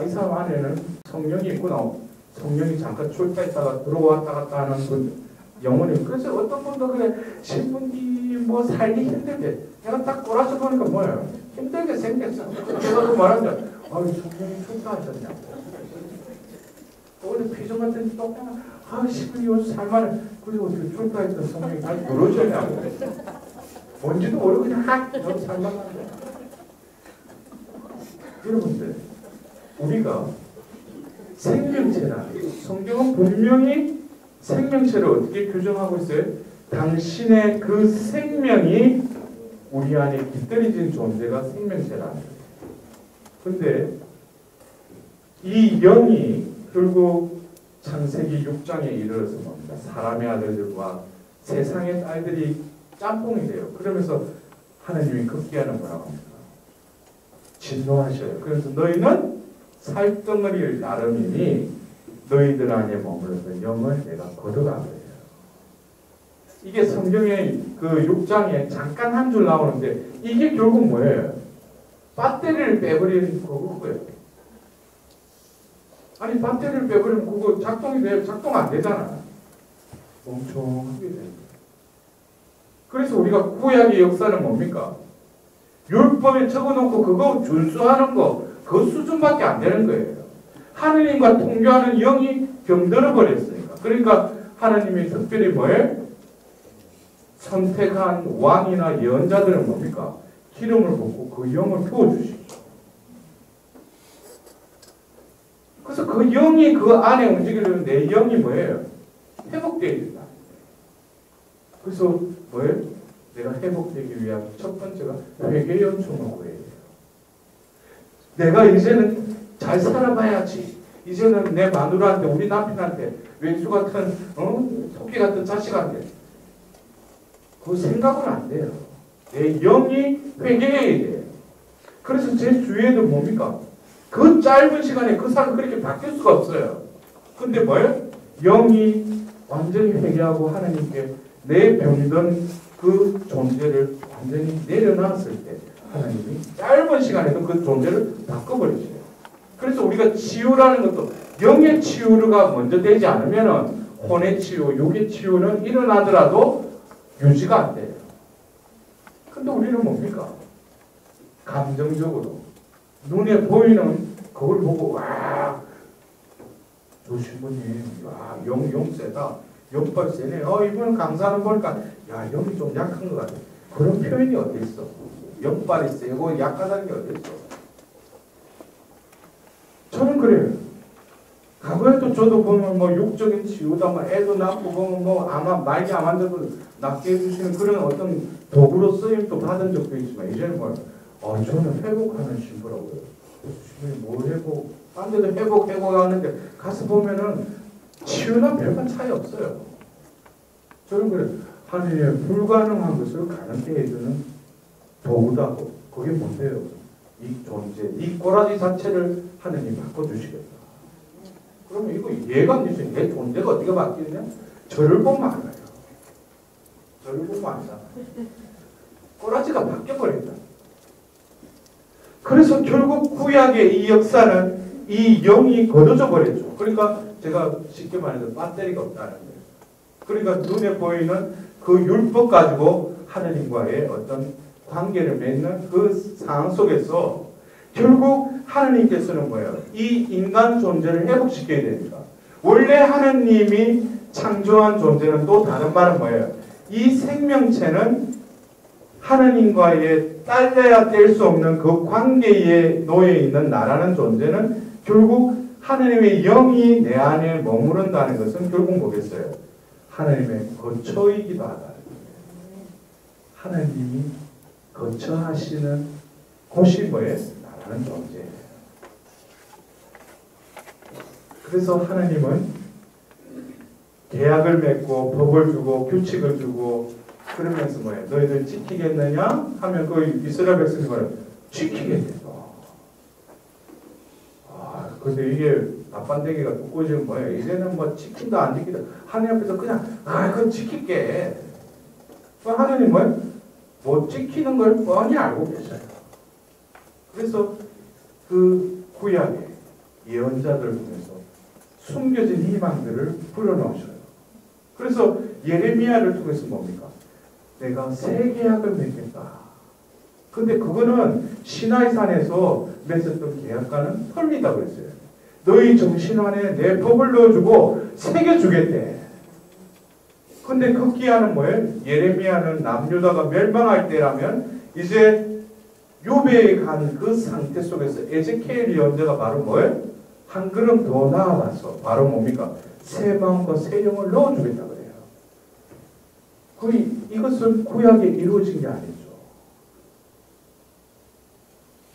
이 사람 안에는 성령이 있구나. 성령이 잠깐 출타했다가 들어왔다 갔다 하는 그 영혼이. 그래서 어떤 분도 그래 신분이 뭐 살기 힘들게. 내가 딱 꼬라서 보니까 뭐예요? 힘들게 생겼어. 제가 그 말하자. 성령이 출타하셨냐. 오늘 피조 같은 똑같은 신분이 요즘 살만해. 그리고 어떻게 출타했던 성령이 다시 늘어졌냐고. 뭔지도 모르고 그냥 너무 살만한데. 여러분들 우리가 생명체라 성경은 분명히 생명체를 어떻게 규정하고 있어요? 당신의 그 생명이 우리 안에 깃들여진 존재가 생명체라. 근데 이 영이 결국 창세기 6장에 이르러서 뭡니까? 사람의 아들들과 세상의 딸들이 짬뽕이 돼요. 그러면서 하나님이 급기야는 뭐라고 합니까? 진노하셔요. 그래서 너희는 살덩어리를 나름이니 너희들 안에 머물러서 영을 내가 거두라 그래요. 이게 성경의 그 6장에 잠깐 한 줄 나오는데 이게 결국 뭐예요? 배터리를 빼버리는 그거예요. 아니 배터리를 빼버리면 그거 작동이 돼요? 작동 안 되잖아. 멍청하게 돼요. 그래서 우리가 구약의 역사는 뭡니까? 율법에 적어놓고 그거 준수하는 거 그 수준밖에 안 되는 거예요. 하느님과 통교하는 영이 병들어 버렸으니까. 그러니까 하나님이 특별히 뭐예요? 선택한 왕이나 예언자들은 뭡니까? 기름을 붓고 그 영을 부어주십시오. 그래서 그 영이 그 안에 움직이려면 내 영이 뭐예요? 회복되어야 된다. 그래서 뭐예요? 내가 회복되기 위한 첫 번째가 회개 연충을 구해야 돼요. 내가 이제는 잘 살아봐야지. 이제는 내 마누라한테 우리 남편한테 왼수 같은 토끼 같은 자식한테 그 생각은 안 돼요. 내 영이 회개해야 돼요. 그래서 제 주위에도 뭡니까? 그 짧은 시간에 그 사람 그렇게 바뀔 수가 없어요. 근데 뭐예요? 영이 완전히 회개하고 하나님께 내 병든 그 존재를 완전히 내려놨을 때 하나님이 짧은 시간에도 그 존재를 바꿔버리세요. 그래서 우리가 치유라는 것도 영의 치유가 먼저 되지 않으면 혼의 치유, 육의 치유는 일어나더라도 유지가 안 돼요. 근데 우리는 뭡니까? 감정적으로 눈에 보이는 그걸 보고 와, 저 신부님 영 세다. 영빨 세네. 이분은 강사하는 보니까 야 영이 좀 약한 것 같아. 그런 표현이 어디 있어? 영빨이 세고 약하다는 게 어디 있어? 저는 그래요. 과거에도 저도 보면 뭐 육적인 치유다, 뭐 애도 낳고 보면 뭐 아마 말기 안 만져도 낫게 해주시는 그런 어떤 도구로 쓰임도 받은 적도 있지만 이제는 뭐 저는 회복하는 신부라고요. 신부님 뭘 회복? 딴 데도 회복하는데 가서 보면은 치유나 별반 차이 없어요. 저는 그래. 하느님의 불가능한 것을 가능케 해주는 도구다고. 그게 뭔데요? 이 존재, 이 꼬라지 자체를 하느님이 바꿔주시겠다. 그러면 이거 이해가 안 되죠. 내 존재가 어디가 바뀌느냐? 저를 보면 알아요. 저를 보면 알잖아. 꼬라지가 바뀌어버린다. 그래서 결국 구약의 이 역사는 이 영이 거둬져 버렸죠. 그러니까 제가 쉽게 말해서 배터리가 없다는 거예요. 그러니까 눈에 보이는 그 율법 가지고 하느님과의 어떤 관계를 맺는 그 상황 속에서 결국 하느님께서는 뭐예요? 이 인간 존재를 회복시켜야 됩니다. 원래 하느님이 창조한 존재는 또 다른 말은 뭐예요? 이 생명체는 하느님과의 딸려야 뗄 수 없는 그 관계에 놓여 있는 나라는 존재는 결국 하느님의 영이 내 안에 머무른다는 것은 결국 뭐겠어요? 하느님의 거처이기도 하다. 하느님이 거처하시는 곳이 뭐예요? 나라는 존재예요. 그래서 하느님은 계약을 맺고 법을 주고 규칙을 주고 그러면서 뭐예요? 너희들 지키겠느냐? 하면 그 이스라엘 백성이 뭐예요? 지키겠다. 근데 이게 앞반대기가 두꺼워지면 뭐예요? 이제는 뭐 지킨다 안 지킨다 하나님 앞에서 그냥 그건 지킬게. 하나님 뭐예요? 못 지키는 걸 뻔히 알고 계셔요. 그래서 그 구약의 예언자들을 통해서 숨겨진 희망들을 불어넣으셔요. 그래서 예레미야를 통해서 뭡니까? 내가 새 계약을 맺겠다. 근데 그거는 시나이산에서 맺었던 계약과는 틀리다 그랬어요. 너희 정신 안에 내 법을 넣어주고 새겨주겠대. 근데 그 기한은 뭐예요? 예레미야는 남유다가 멸망할 때라면 이제 요배에 간 그 상태 속에서 에제키엘 예언자가 바로 뭐예요? 한 걸음 더 나아가서 바로 뭡니까? 새 마음과 새 영을 넣어주겠다 그래요. 이것은 구약에 이루어진 게 아니죠.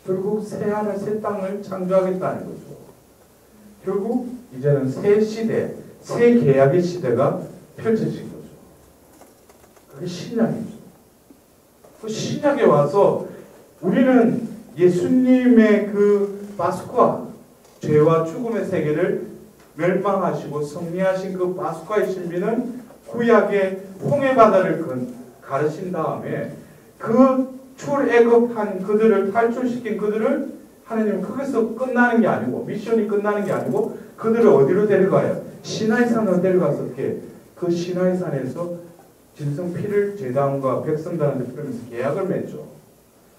결국 새 하늘 새 땅을 창조하겠다는 거죠. 결국 이제는 새 시대, 새 계약의 시대가 펼쳐진 거죠. 그게 신약이죠. 그 신약에 와서 우리는 예수님의 그 파스쿠아, 죄와 죽음의 세계를 멸망하시고 승리하신 그 파스쿠아의 신비는 구약의 홍해바다를 가르신 다음에 그 출애굽한 그들을 탈출시킨 그들을 하나님은 거기서 끝나는 게 아니고 미션이 끝나는 게 아니고 그들을 어디로 데려가요? 시나이산으로 데려가서 이렇게 그 시나이산에서 진성 피를 제단과 백성들한테 뿌리면서 계약을 맺죠.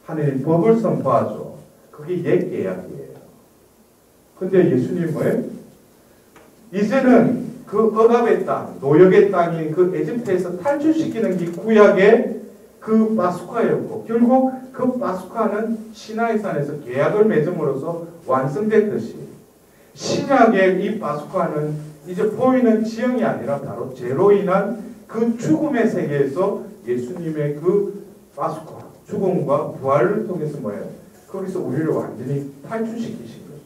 하나님 법을 선포하죠. 그게 옛 계약이에요. 근데 예수님 뭐예요? 이제는 그 억압의 땅, 노역의 땅인 그 에집트에서 탈출시키는 게 구약의 그 파스쿠아였고 결국 그 파스쿠아는 시나이산에서 계약을 맺음으로써 완성됐듯이 신약의 이 파스쿠아는 이제 보이는 지형이 아니라 바로 죄로 인한 그 죽음의 세계에서 예수님의 그 파스쿠아, 죽음과 부활을 통해서 뭐예요? 거기서 우리를 완전히 탈출시키신 거죠.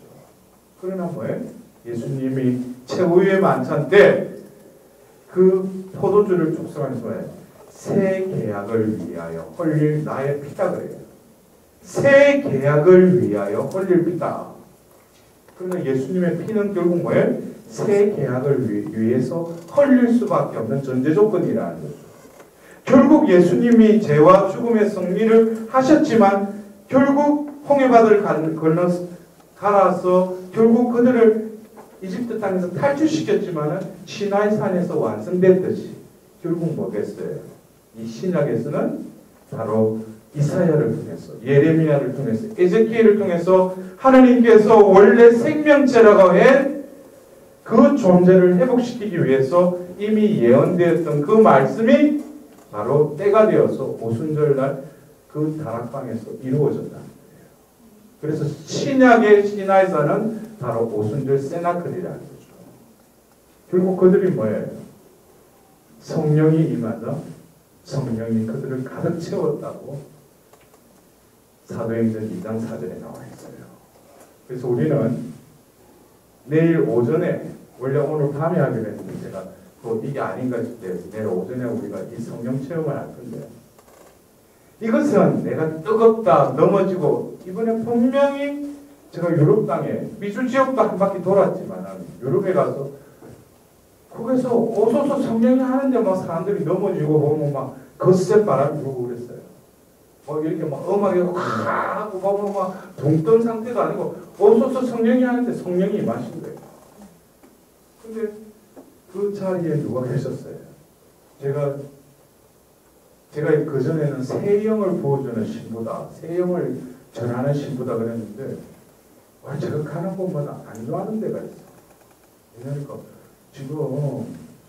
그러나 뭐예요? 예수님이 최후의 만찬 때 그 포도주를 축성하면서 뭐예요? 새 계약을 위하여 흘릴 나의 피다 그래요. 새 계약을 위하여 흘릴 피다. 그러나 예수님의 피는 결국 뭐예요? 새 계약을 위해서 흘릴 수밖에 없는 전제 조건이라는 거죠. 결국 예수님이 죄와 죽음의 승리를 하셨지만 결국 홍해바다를 갈아서 결국 그들을 이집트 땅에서 탈출시켰지만 시나이산에서 완성됐듯이 결국 뭐겠어요? 이 신약에서는 바로 이사야를 통해서 예레미야를 통해서 에제키엘을 통해서 하나님께서 원래 생명체라고 한 그 존재를 회복시키기 위해서 이미 예언되었던 그 말씀이 바로 때가 되어서 오순절날 그 다락방에서 이루어졌다는 거예요. 그래서 신약의 시나이산은 바로 오순절 세나클이라는 거죠. 결국 그들이 뭐예요? 성령이 임하다 성령이 그들을 가득 채웠다고 사도행전 2장 4절에 나와 있어요. 그래서 우리는 내일 오전에 원래 오늘 밤에 하기로 했는데 제가 이게 아닌가 싶대요. 내일 오전에 우리가 이 성령 체험을 할 건데 이것은 내가 뜨겁다 넘어지고 이번에 분명히 제가 유럽 땅에 미주 지역도 한 바퀴 돌았지만 유럽에 가서 거기서 오소서 성령이 하는데 막 사람들이 넘어지고 보면 막 거센 바람이 불고 그랬어요. 이렇게 막 음악이 확 하고 보면 막 동뜬 상태가 아니고 오소서 성령이 하는데 성령이 임하신 거예요. 근데 그 자리에 누가 계셨어요? 제가 그 전에는 새 영을 부어주는 신부다, 새 영을 전하는 신부다 그랬는데 제가 가는 곳마다 안 좋아하는 데가 있어. 그러니까 지금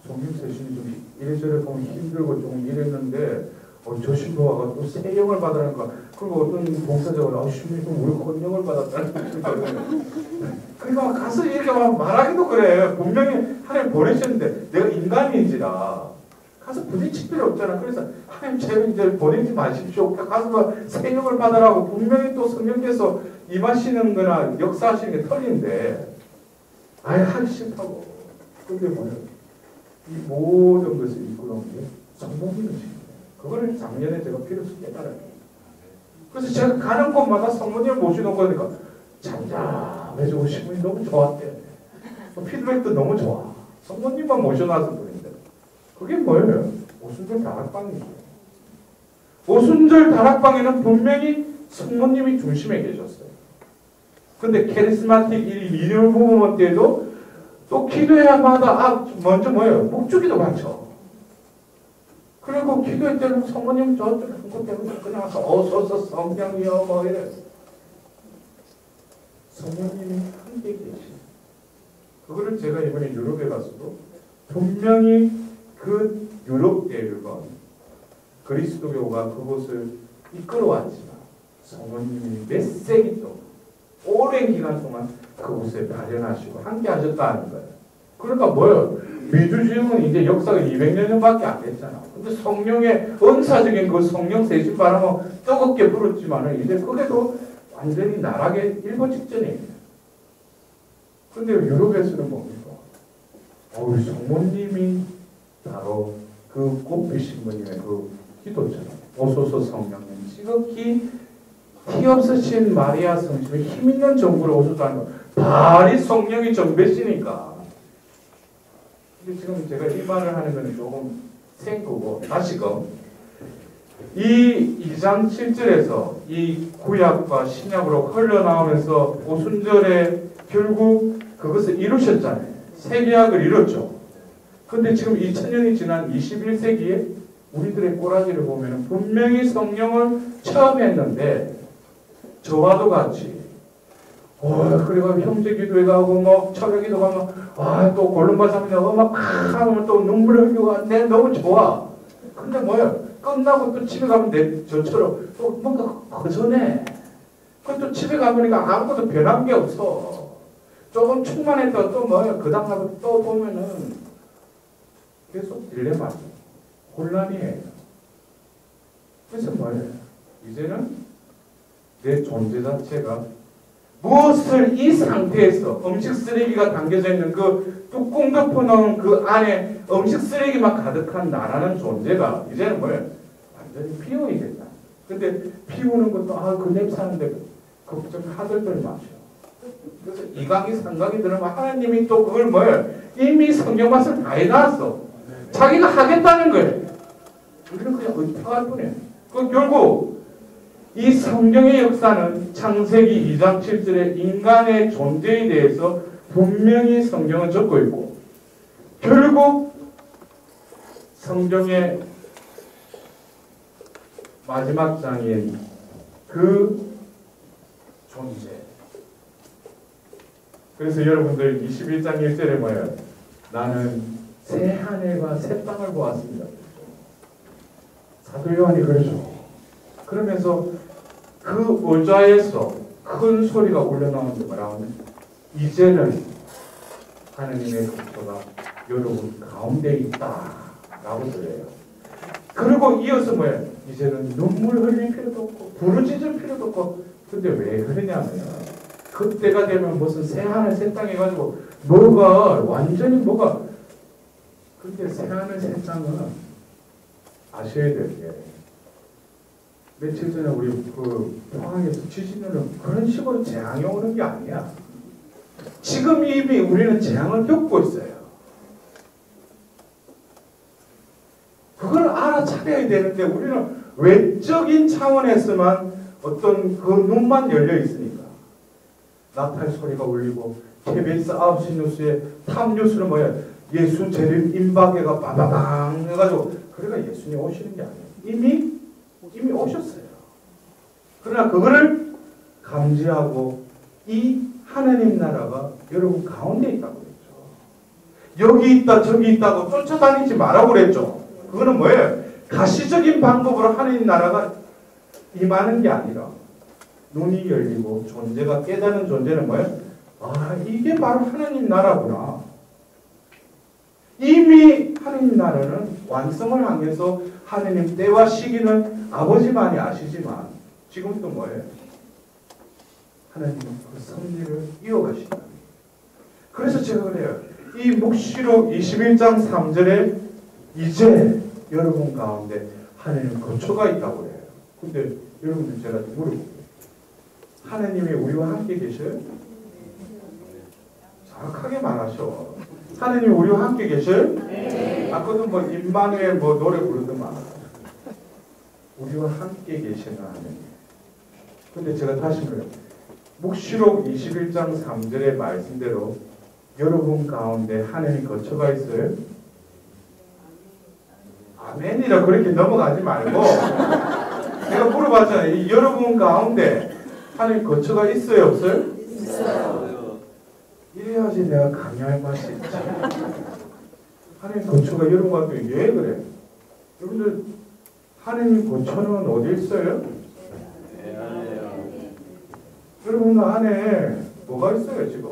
성령 세신이 좀 이래저래 보면 힘들고 좀 이랬는데 저 신부가 또 새 영을 받으니까 그리고 어떤 봉사자가 신부님 우리 권영을 받았다는 그러니까 가서 이렇게 말하기도 그래. 분명히 하나님 보내셨는데 내가 인간인지라 가서 부딪힐 필요 없잖아. 그래서 하나님 제발 이제 보내지 마십시오. 가서 새 영을 받으라고 분명히 또 성령께서 임하시는 거나 역사하시는 게 틀린데 아예 하기 싫다고. 근데 뭐예요? 이 모든 것을 이끌어온 게 성령님이십니다. 그거를 작년에 제가 비로소 깨달아요. 그래서 제가 가는 곳마다 성령님을 모시는 거니까 잔잔 아버지 오신 분이 너무 좋았대. 피드백도 너무 좋아. 성모님만 모셔놔서 그런데. 그게 뭐예요? 오순절 다락방이죠. 오순절 다락방에는 분명히 성모님이 중심에 계셨어요. 근데 캐리스마틱 리뉴얼 무브먼트 때도 또 기도회마다 먼저 뭐예요? 묵주기도 많죠. 그리고 기도회 때는 성모님 저쪽 한국 때문에 그냥 어서서 성령이여 뭐 이래. 성모님이 함께 계시죠. 그거를 제가 이번에 유럽에 가서도 분명히 그 유럽 대륙은 그리스도교가 그곳을 이끌어왔지만 성모님이 몇 세기 동안 오랜 기간 동안 그곳에 발현하시고 함께 하셨다는 거예요. 그러니까 뭐예요? 미주지역은 이제 역사가 200년밖에 안 됐잖아. 근데 성령의 은사적인 그 성령 세신 바람은 뜨겁게 불었지만은 이제 그게도 완전히 나락의 일본 직전이에요. 근데 유럽에서는 뭡니까? 우리 성모님이 바로 그 꽃피신 분님의 그 기도처럼 오소서 성령님 지극히 피 없으신 마리아 성심에 힘있는 정부를 오셨다는 거. 발이 성령이 정배시니까. 근데 지금 제가 이 말을 하는 건 조금 생소고 다시금 이 2장 7절에서 이 구약과 신약으로 흘러나오면서 오순절에 결국 그것을 이루셨잖아요. 세계약을 이뤘죠. 근데 지금 2000년이 지난 21세기에 우리들의 꼬라지를 보면 분명히 성령을 처음 했는데 저와도 같이 그리고 형제 기도회 가고 뭐 철회 기도 가면 또 골룸바 잡으면 막 하면 또 눈물을 흘리고 내 너무 좋아. 근데 뭐야 끝나고 또 집에 가면 저처럼 또 뭔가 허전해. 또 집에 가보니까 아무것도 변한 게 없어. 조금 충만했다 또 뭐야 그 다음날 또 보면은 계속 딜레마죠. 혼란이에요. 그래서 뭐예요? 이제는 내 존재 자체가 무엇을 이 상태에서 음식 쓰레기가 담겨져 있는 그 뚜껑 덮어놓은 그 안에 음식 쓰레기만 가득한 나라는 존재가 이제는 뭐예요? 완전히 비워야겠다. 근데 비우는 것도 그 냄새 나는데 걱정 하들들 마셔. 그래서 2강이 3강이 들으면 하나님이 또 그걸 뭐예요? 이미 성경 맛을 다 해놨어. 자기가 하겠다는 거예요. 우리는 그냥 의탁할 뿐이에요. 그 결국 이 성경의 역사는 창세기 2장 7절에 인간의 존재에 대해서 분명히 성경은 적고 있고 결국 성경의 마지막 장인 그 존재. 그래서 여러분들 21장 1절에 뭐예요? 나는 새 하늘과 새 땅을 보았습니다. 사도 요한이 그러죠. 그러면서 그 의자에서 큰 소리가 울려나오는데 뭐라고 하면 이제는 하느님의 국토가 여러분 가운데 있다 라고 들려요. 그리고 이어서 뭐예요? 이제는 눈물 흘릴 필요도 없고 부르짖을 필요도 없고. 근데 왜 그러냐면 그때가 되면 무슨 새 하늘 새 땅 해가지고 완전히 근데 새 하늘 새 땅은 아셔야 될 게 며칠 전에 우리 그 포항에서 지진으로 그런 식으로 재앙이 오는 게 아니야. 지금 이미 우리는 재앙을 겪고 있어요. 그걸 알아차려야 되는데 우리는 외적인 차원에서만 어떤 그 눈만 열려 있으니까 나팔 소리가 울리고 KBS 9시 뉴스에 탑 뉴스는 뭐야? 예수 재림 임박해가 빠바방 해가지고 그러니까 예수님 오시는 게 아니에요. 이미 오셨어요. 그러나 그거를 감지하고 이 하나님 나라가 여러분 가운데 있다고 그랬죠. 여기 있다 저기 있다고 쫓아다니지 말라고 그랬죠. 그거는 뭐예요? 가시적인 방법으로 하나님 나라가 임하는 게 아니라 눈이 열리고 존재가 깨닫는 존재는 뭐예요? 이게 바로 하나님 나라구나. 이미 하나님 나라는 완성을 향해서 하나님 때와 시기는 아버지만이 아시지만 지금도 뭐예요? 하나님은 그 섭리를 이어가신다. 그래서 제가 그래요. 이 묵시록 21장 3절에 이제 여러분 가운데 하나님 거처가 있다고 그래요. 근데 여러분들 제가 물어볼게요. 하나님이 우리와 함께 계셔요? 크게 말하셔. 하느님 우리와 함께 계실? 네. 아까도 뭐 임마누엘 뭐 노래 부르더만 우리와 함께 계시는 하느님. 근데 제가 다시 말해요. 묵시록 21장 3절의 말씀대로 여러분 가운데 하느님 거처가 있어요? 아멘이라 그렇게 넘어가지 말고 내가 물어봤잖아요. 이 여러분 가운데 하느님 거처가 있어요? 없어요? 있어요. 이래야지 내가 강요할 맛이 있지. 하느님 거처가 여러분 가운데 왜 그래? 여러분들 하느님 거처는 어디 있어요? 네, 안에요. 여러분 안에 뭐가 있어요 지금?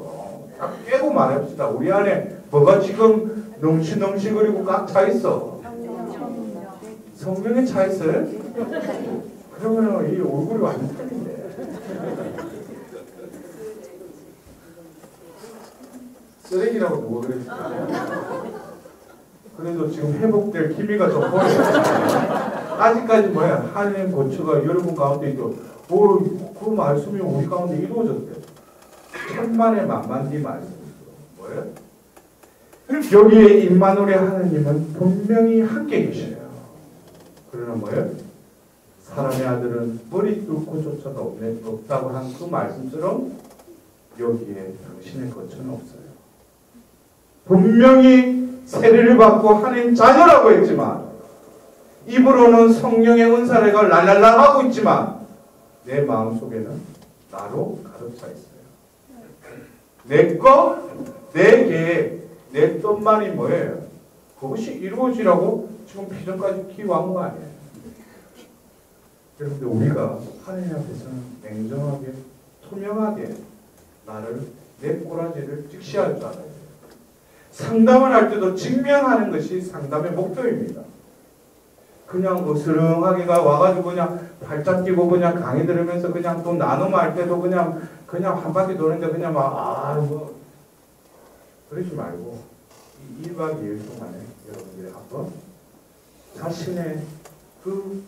딱 깨고 말합시다. 우리 안에 뭐가 지금 넘치넘치거리고 꽉 차 있어? 성령에 차 있어요? 그러면 이 얼굴이 완전 틀린데. 쓰레기라고 누가 그랬을까? 그래도 지금 회복될 기미가 좀 보여요. 아직까지 뭐야? 하나님 거처가 여러분 가운데 있고, 그 말씀이 우리 가운데 이루어졌대. 천만의 만만디 말씀이죠. 뭐예요? 여기에 임마누엘 하나님은 분명히 함께 계셔요. 그러나 뭐예요? 사람의 아들은 머리 뚫고 쫓아가 없다고 한 그 말씀처럼 여기에 당신의 거처는 없어요. 분명히 세례를 받고 하나님 자녀라고 했지만 입으로는 성령의 은사례가 랄랄랄 하고 있지만 내 마음속에는 나로 가득 차 있어요. 내 거, 내 계획, 내 뜻만이 뭐예요? 그것이 이루어지라고 지금 비전까지 기여한 거 아니에요. 여러분들 우리가 하나님 앞에서는 냉정하게 투명하게 나를 내 꼬라지를 직시할 줄 알아야 돼요. 상담을 할 때도 직면하는 것이 상담의 목표입니다. 그냥 어스렁하게가 와가지고 그냥 발짝 끼고 그냥 강의 들으면서 그냥 또 나눔할 때도 그냥 한 바퀴 도는데 그냥 뭐 그러지 말고 이 1박 2일 동안에 여러분들이 한번 자신의 그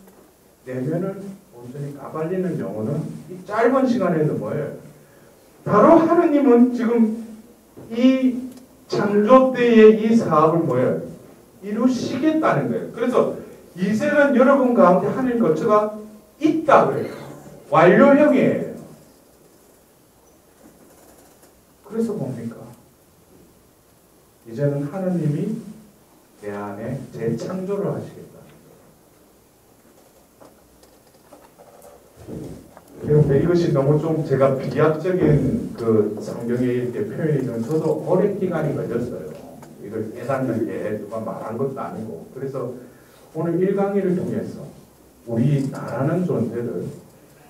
내면을 온전히 까발리는 영혼은 이 짧은 시간에도 뭐예요? 바로 하느님은 지금 이 창조 때의 이 사업을 뭐예요? 이루시겠다는 거예요. 그래서 이제는 여러분 가운데 하늘 거처가 있다 그래요. 완료형이에요. 그래서 뭡니까? 이제는 하느님이 내 안에 재창조를 하시겠다. 그런데 이것이 너무 좀 제가 비약적인 그 성경에 이렇게 표현이 좀 저도 오랜 기간이 걸렸어요. 이걸 깨닫는 게 누가 말한 것도 아니고. 그래서 오늘 1강의를 통해서 우리 나라는 존재를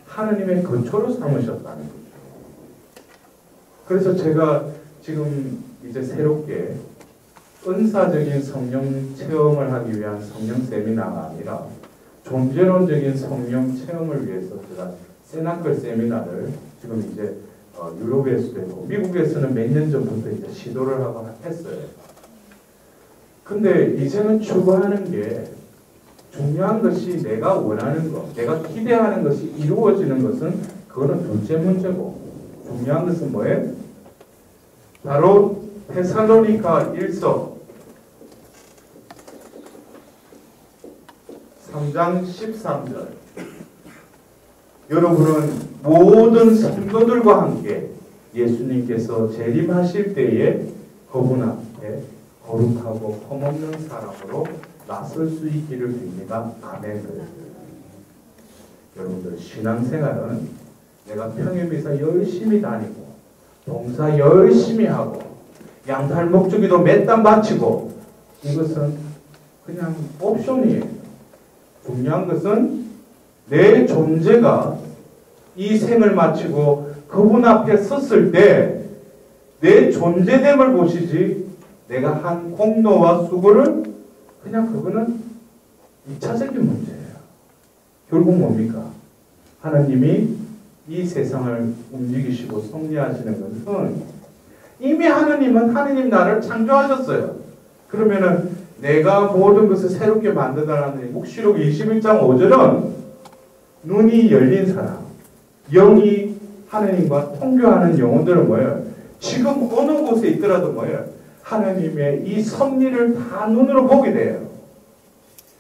하느님의 거처로 삼으셨다는 거죠. 그래서 제가 지금 이제 새롭게 은사적인 성령 체험을 하기 위한 성령 세미나가 아니라 존재론적인 성령 체험을 위해서 제가 세나클 세미나를 지금 이제 유럽에서도 있고 미국에서는 몇 년 전부터 이제 시도를 하고 했어요. 근데 이제는 추구하는 게 중요한 것이 내가 원하는 것, 내가 기대하는 것이 이루어지는 것은 그거는 둘째 문제고 중요한 것은 뭐예요? 바로 데살로니가 1서 3장 13절 여러분은 모든 성도들과 함께 예수님께서 재림하실 때에 그분 앞에 거룩하고 험없는 사람으로 나설 수 있기를 빕니다. 아멘. 여러분들 신앙생활은 내가 평일미사 열심히 다니고 봉사 열심히 하고 양팔 목주기도 몇 단 바치고 이것은 그냥 옵션이에요. 중요한 것은 내 존재가 이 생을 마치고 그분 앞에 섰을 때 내 존재됨을 보시지 내가 한 공로와 수고를 그냥 그거는 2차적인 문제예요. 결국 뭡니까? 하나님이 이 세상을 움직이시고 섭리하시는 것은 이미 하나님은 하나님 나를 창조하셨어요. 그러면은 내가 모든 것을 새롭게 만들다라는 묵시록 21장 5절은 눈이 열린 사람, 영이 하나님과 통교하는 영혼들은 뭐예요? 지금 어느 곳에 있더라도 뭐예요? 하나님의 이 섭리를 다 눈으로 보게 돼요.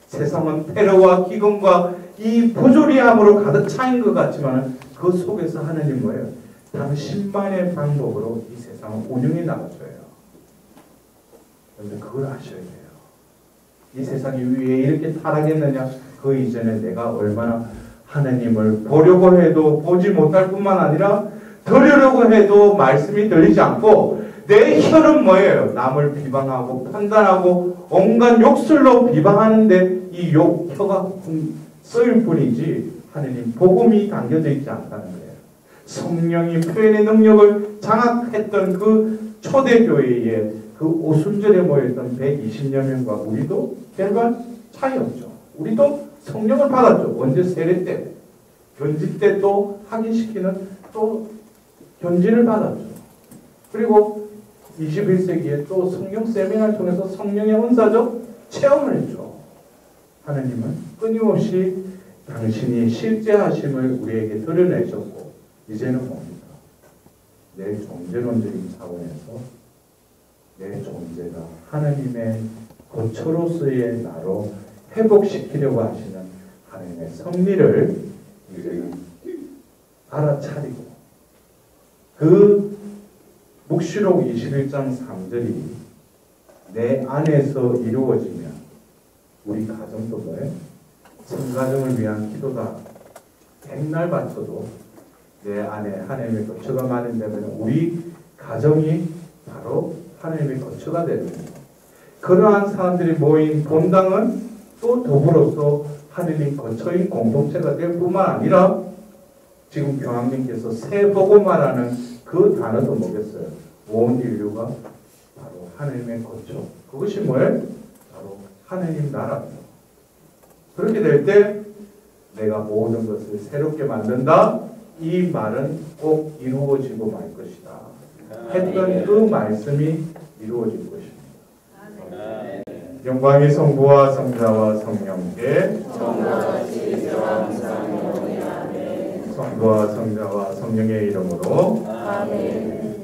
세상은 테러와 기근과 이 부조리함으로 가득 차인 것 같지만 그 속에서 하나님 뭐예요? 당신만의 방법으로 이 세상을 운영해 나가줘요. 그런데 그걸 아셔야 돼요. 이 세상이 왜 이렇게 타락했느냐? 그 이전에 내가 얼마나 하나님을 보려고 해도 보지 못할 뿐만 아니라 들으려고 해도 말씀이 들리지 않고 내 혀는 뭐예요? 남을 비방하고 판단하고 온갖 욕설로 비방하는데 이 혀가 쓰일 뿐이지 하나님 복음이 담겨져 있지 않다는 거예요. 성령이 표현의 능력을 장악했던 그 초대교회에 그 오순절에 모였던 120여 명과 우리도 별반 차이 없죠. 우리도 성령을 받았죠. 언제? 세례 때, 견지 때 또 확인시키는 또 견지를 받았죠. 그리고 21세기에 또 성령 세미나를 통해서 성령의 은사적 체험을 했죠. 하나님은 끊임없이 당신이 실제 하심을 우리에게 드러내셨고 이제는 뭡니까? 내 존재론적인 차원에서 내 존재가 하나님의 거처로서의 나로 회복시키려고 하시는 하나님의 섭리를 이제 알아차리고 그 묵시록 21장 3절이 내 안에서 이루어지면 우리 가정도 뭐예요? 성가정을 위한 기도다. 백날 바쳐도 내 안에 하나님의 거처가 마련되면 우리 가정이 바로 하나님의 거처가 되는 거예요. 그러한 사람들이 모인 본당은 또 더불어서 하나님 거처인 공동체가 될 뿐만 아니라 지금 교황님께서 새 복음화라는 그 단어도 뭐겠어요? 온 인류가 바로 하나님의 거처. 그것이 뭐예요? 바로 하나님 나라입니다. 그렇게 될 때 내가 모든 것을 새롭게 만든다. 이 말은 꼭 이루어지고 말 것이다. 했던 그 말씀이 이루어질 것입니다. 영광이 성부와 성자와 성령께 성부와 성자와 성령의 이름으로 아멘.